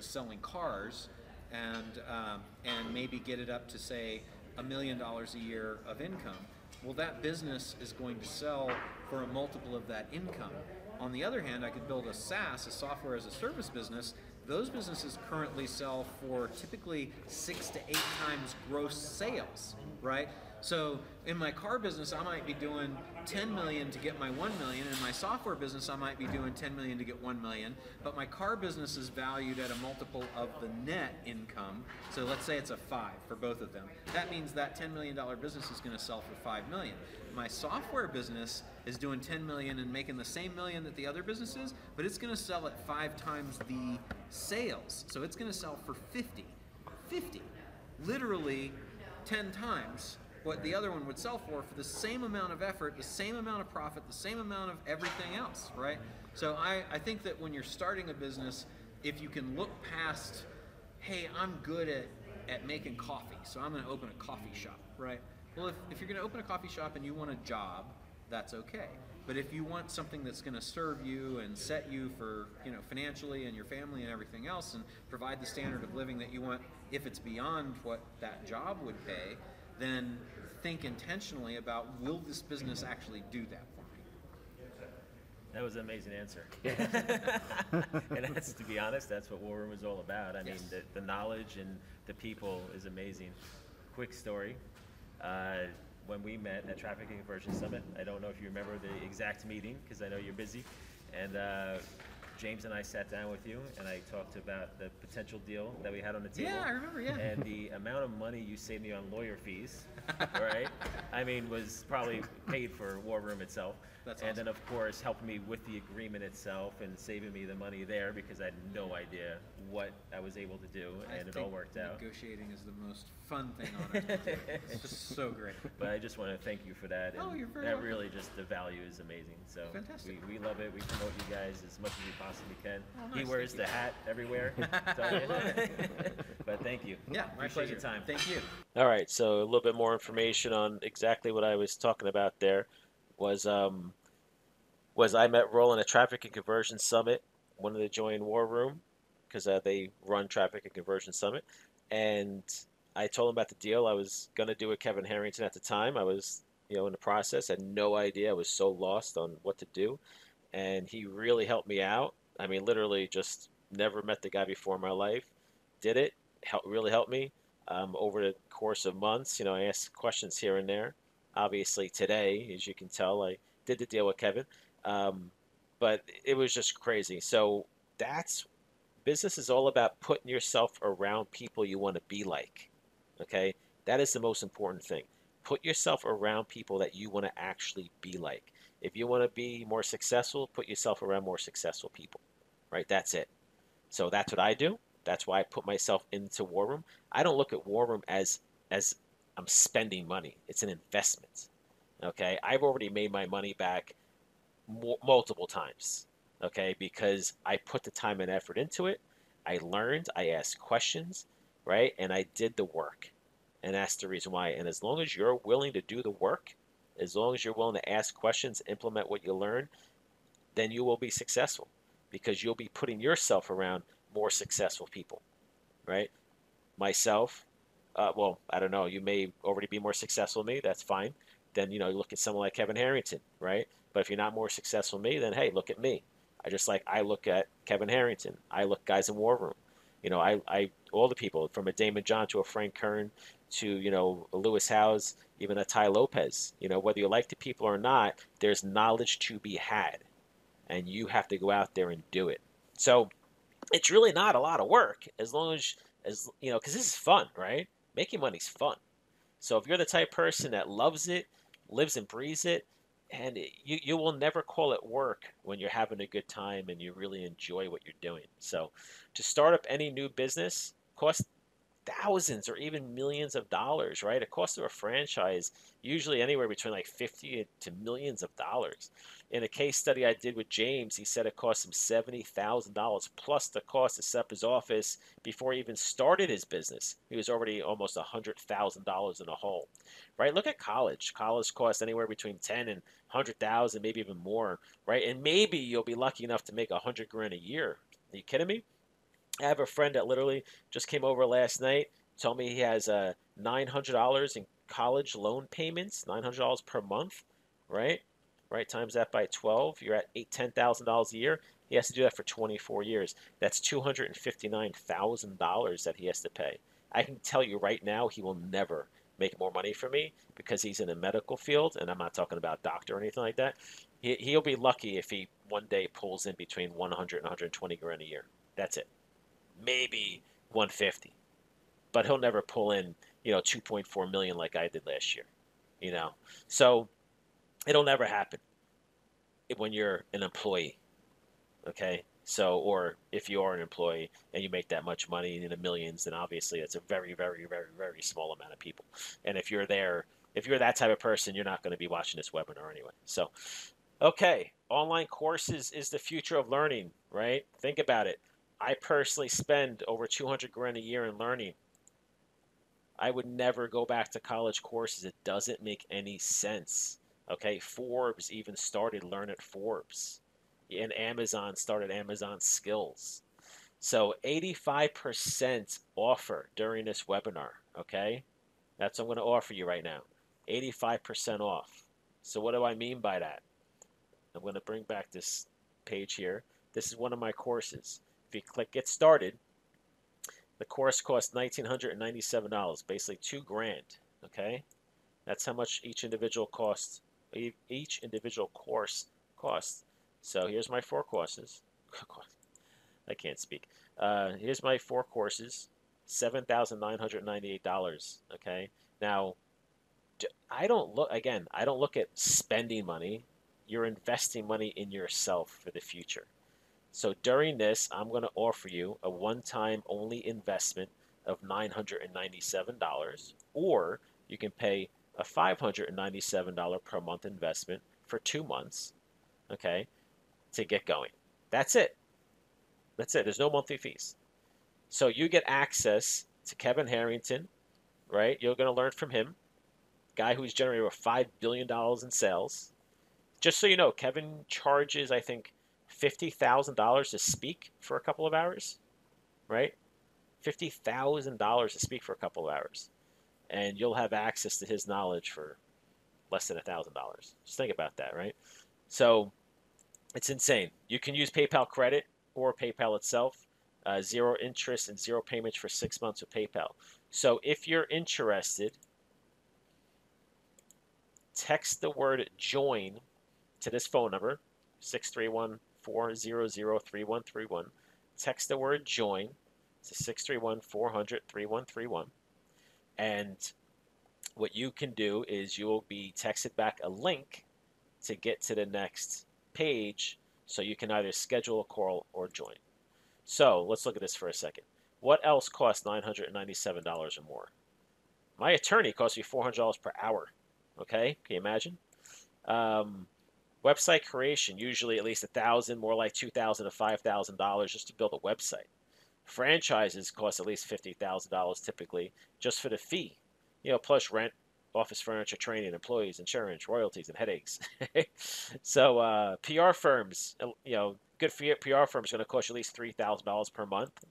selling cars, and maybe get it up to say $1 million a year of income. Well, that business is going to sell for a multiple of that income. On the other hand, I could build a SaaS, a software as a service business. Those businesses currently sell for typically 6 to 8 times gross sales, right? So in my car business, I might be doing 10 million to get my 1 million. In my software business, I might be doing 10 million to get 1 million. But my car business is valued at a multiple of the net income. So let's say it's a 5 for both of them. That means that $10 million business is going to sell for 5 million. My software business is doing 10 million and making the same million that the other business is, but it's going to sell at 5 times the sales. So it's going to sell for 50. Literally 10 times what the other one would sell for the same amount of effort, the same amount of profit, the same amount of everything else, right? So I think that when you're starting a business, if you can look past, hey, I'm good at making coffee, so I'm going to open a coffee shop, right? Well, if you're going to open a coffee shop and you want a job, that's okay. But if you want something that's going to serve you and set you for, financially and your family and everything else, and provide the standard of living that you want, if it's beyond what that job would pay, then think intentionally about, will this business actually do that for me? That was an amazing answer. And that's, to be honest, that's what War Room is all about. I mean, the knowledge and the people is amazing. Quick story. When we met at Traffic and Conversion Summit, I don't know if you remember the exact meeting, because I know you're busy, and James and I sat down with you, and I talked about the potential deal that we had on the table. Yeah, I remember, yeah. And the amount of money you saved me on lawyer fees, right? I mean, was probably paid for War Room itself. That's and awesome. then, of course, helping me with the agreement itself and saving me the money there, because I had no idea what I was able to do, and it all worked out. Negotiating is the most fun thing on earth. It's just so great. But I just want to thank you for that. Oh, and you're very that welcome. really just, the value is amazing. So Fantastic. we love it. We promote you guys as much as we possibly can. Oh, He nice. wears Thank the you. hat everywhere. I love it. But thank you. Yeah, my Appreciate pleasure. your time. Thank you. All right, so a little bit more information on exactly what I was talking about there was I met Roland at Traffic and Conversion Summit, wanted to join War Room because they run Traffic and Conversion Summit, and I told him about the deal I was going to do with Kevin Harrington at the time. I was, in the process, had no idea. I was so lost on what to do, and he really helped me out. I mean, literally just never met the guy before in my life. Did it, really helped me. Over the course of months, I asked questions here and there. Obviously today, as you can tell, I did the deal with Kevin. But it was just crazy. So business is all about putting yourself around people you want to be like. Okay? That is the most important thing. Put yourself around people that you want to actually be like. If you want to be more successful, put yourself around more successful people. Right? That's it. So that's what I do. That's why I put myself into War Room. I don't look at War Room as I'm spending money. It's an investment. Okay? I've already made my money back multiple times. Okay? Because I put the time and effort into it. I learned. I asked questions. Right? And I did the work. And that's the reason why. And as long as you're willing to do the work, as long as you're willing to ask questions, implement what you learn, then you will be successful. Because you'll be putting yourself around more successful people, right? Myself, well, I don't know. You may already be more successful than me. That's fine. Then, look at someone like Kevin Harrington, right? But if you're not more successful than me, then, hey, look at me. I look at Kevin Harrington. I look guys in War Room. All the people, from a Damon John to a Frank Kern to, a Lewis Howes, even a Ty Lopez. Whether you like the people or not, there's knowledge to be had. And you have to go out there and do it. So it's really not a lot of work as long as because this is fun, right? Making money's fun. So if you're the type of person that loves it, lives and breathes it, And you will never call it work when you're having a good time and you really enjoy what you're doing. So to start up any new business costs thousands or even millions of dollars, right? A cost of a franchise usually anywhere between like 50 to millions of dollars. In a case study I did with James, he said it cost him $70,000 plus the cost to set up his office before he even started his business. He was already almost $100,000 in a hole, right? Look at college. College costs anywhere between 10 and 100,000, maybe even more, right? And maybe you'll be lucky enough to make 100 grand a year. Are you kidding me? I have a friend that literally just came over last night, told me he has $900 in college loan payments, $900 per month, right? Right, times that by 12, you're at $10,000 a year. He has to do that for 24 years. That's $259,000 that he has to pay. I can tell you right now, he will never make more money for me because he's in the medical field, and I'm not talking about doctor or anything like that. He'll be lucky if he one day pulls in between 100 and 120 grand a year. That's it. Maybe 150, but he'll never pull in 2.4 million like I did last year. So it'll never happen when you're an employee. Okay, so or if you are an employee and you make that much money in the millions, then obviously it's a very, very, very, very small amount of people. And if you're that type of person, you're not going to be watching this webinar anyway. So okay, online courses is the future of learning, right? Think about it. I personally spend over 200 grand a year in learning. I would never go back to college courses. It doesn't make any sense. Okay, Forbes even started Learn at Forbes. And Amazon started Amazon Skills. So 85% offer during this webinar, okay? That's what I'm going to offer you right now. 85% off. So what do I mean by that? I'm going to bring back this page here. This is one of my courses. If you click Get Started, the course costs $1,997, basically $2,000. Okay, that's how much each individual course costs. So here's my 4 courses. I can't speak. Here's my 4 courses, $7,998. Okay, now I don't look at spending money. You're investing money in yourself for the future. So during this, I'm going to offer you a one-time only investment of $997, or you can pay a $597 per month investment for 2 months, okay, to get going. That's it. That's it. There's no monthly fees. So you get access to Kevin Harrington, right? You're going to learn from him, guy who's generated over $5 billion in sales. Just so you know, Kevin charges, I think, $50,000 to speak for a couple of hours, right? $50,000 to speak for a couple of hours. And you'll have access to his knowledge for less than $1,000. Just think about that, right? So it's insane. You can use PayPal credit or PayPal itself. 0 interest and 0 payments for 6 months with PayPal. So if you're interested, text the word join to this phone number, 631-400-3131. Text the word join to 631-400-3131. And what you can do is you will be texted back a link to get to the next page so you can either schedule a call or join. So let's look at this for a second. What else costs $997 or more? My attorney costs me $400 per hour. Okay, can you imagine? Website creation, usually at least $1,000, more like $2,000 to $5,000 just to build a website. Franchises cost at least $50,000 typically just for the fee, plus rent, office furniture, training, employees, insurance, royalties, and headaches. So PR firms, good PR firms are going to cost you at least $3,000 per month.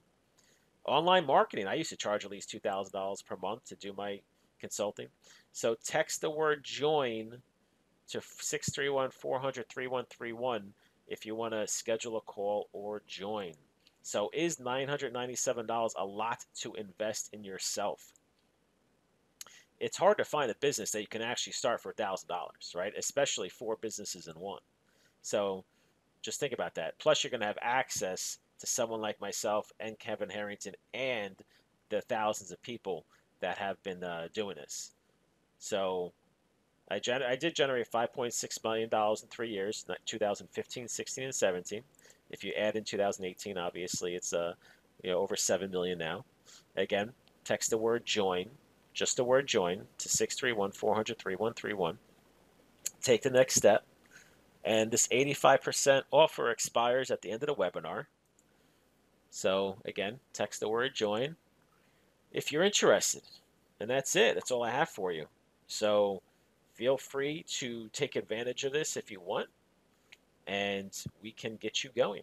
Online marketing, I used to charge at least $2,000 per month to do my consulting. So text the word join to 631-400-3131 if you want to schedule a call or join. So is $997 a lot to invest in yourself? It's hard to find a business that you can actually start for $1,000, right? Especially 4 businesses in one. So just think about that. Plus, you're going to have access to someone like myself and Kevin Harrington and the thousands of people that have been doing this. So I did generate $5.6 million in 3 years, 2015, 16, and 17. If you add in 2018, obviously it's over 7 million now. Again, text the word join, just the word join, to 631-400-3131. Take the next step, and this 85% offer expires at the end of the webinar. So again, text the word join if you're interested, and that's it. That's all I have for you. So feel free to take advantage of this if you want, and we can get you going.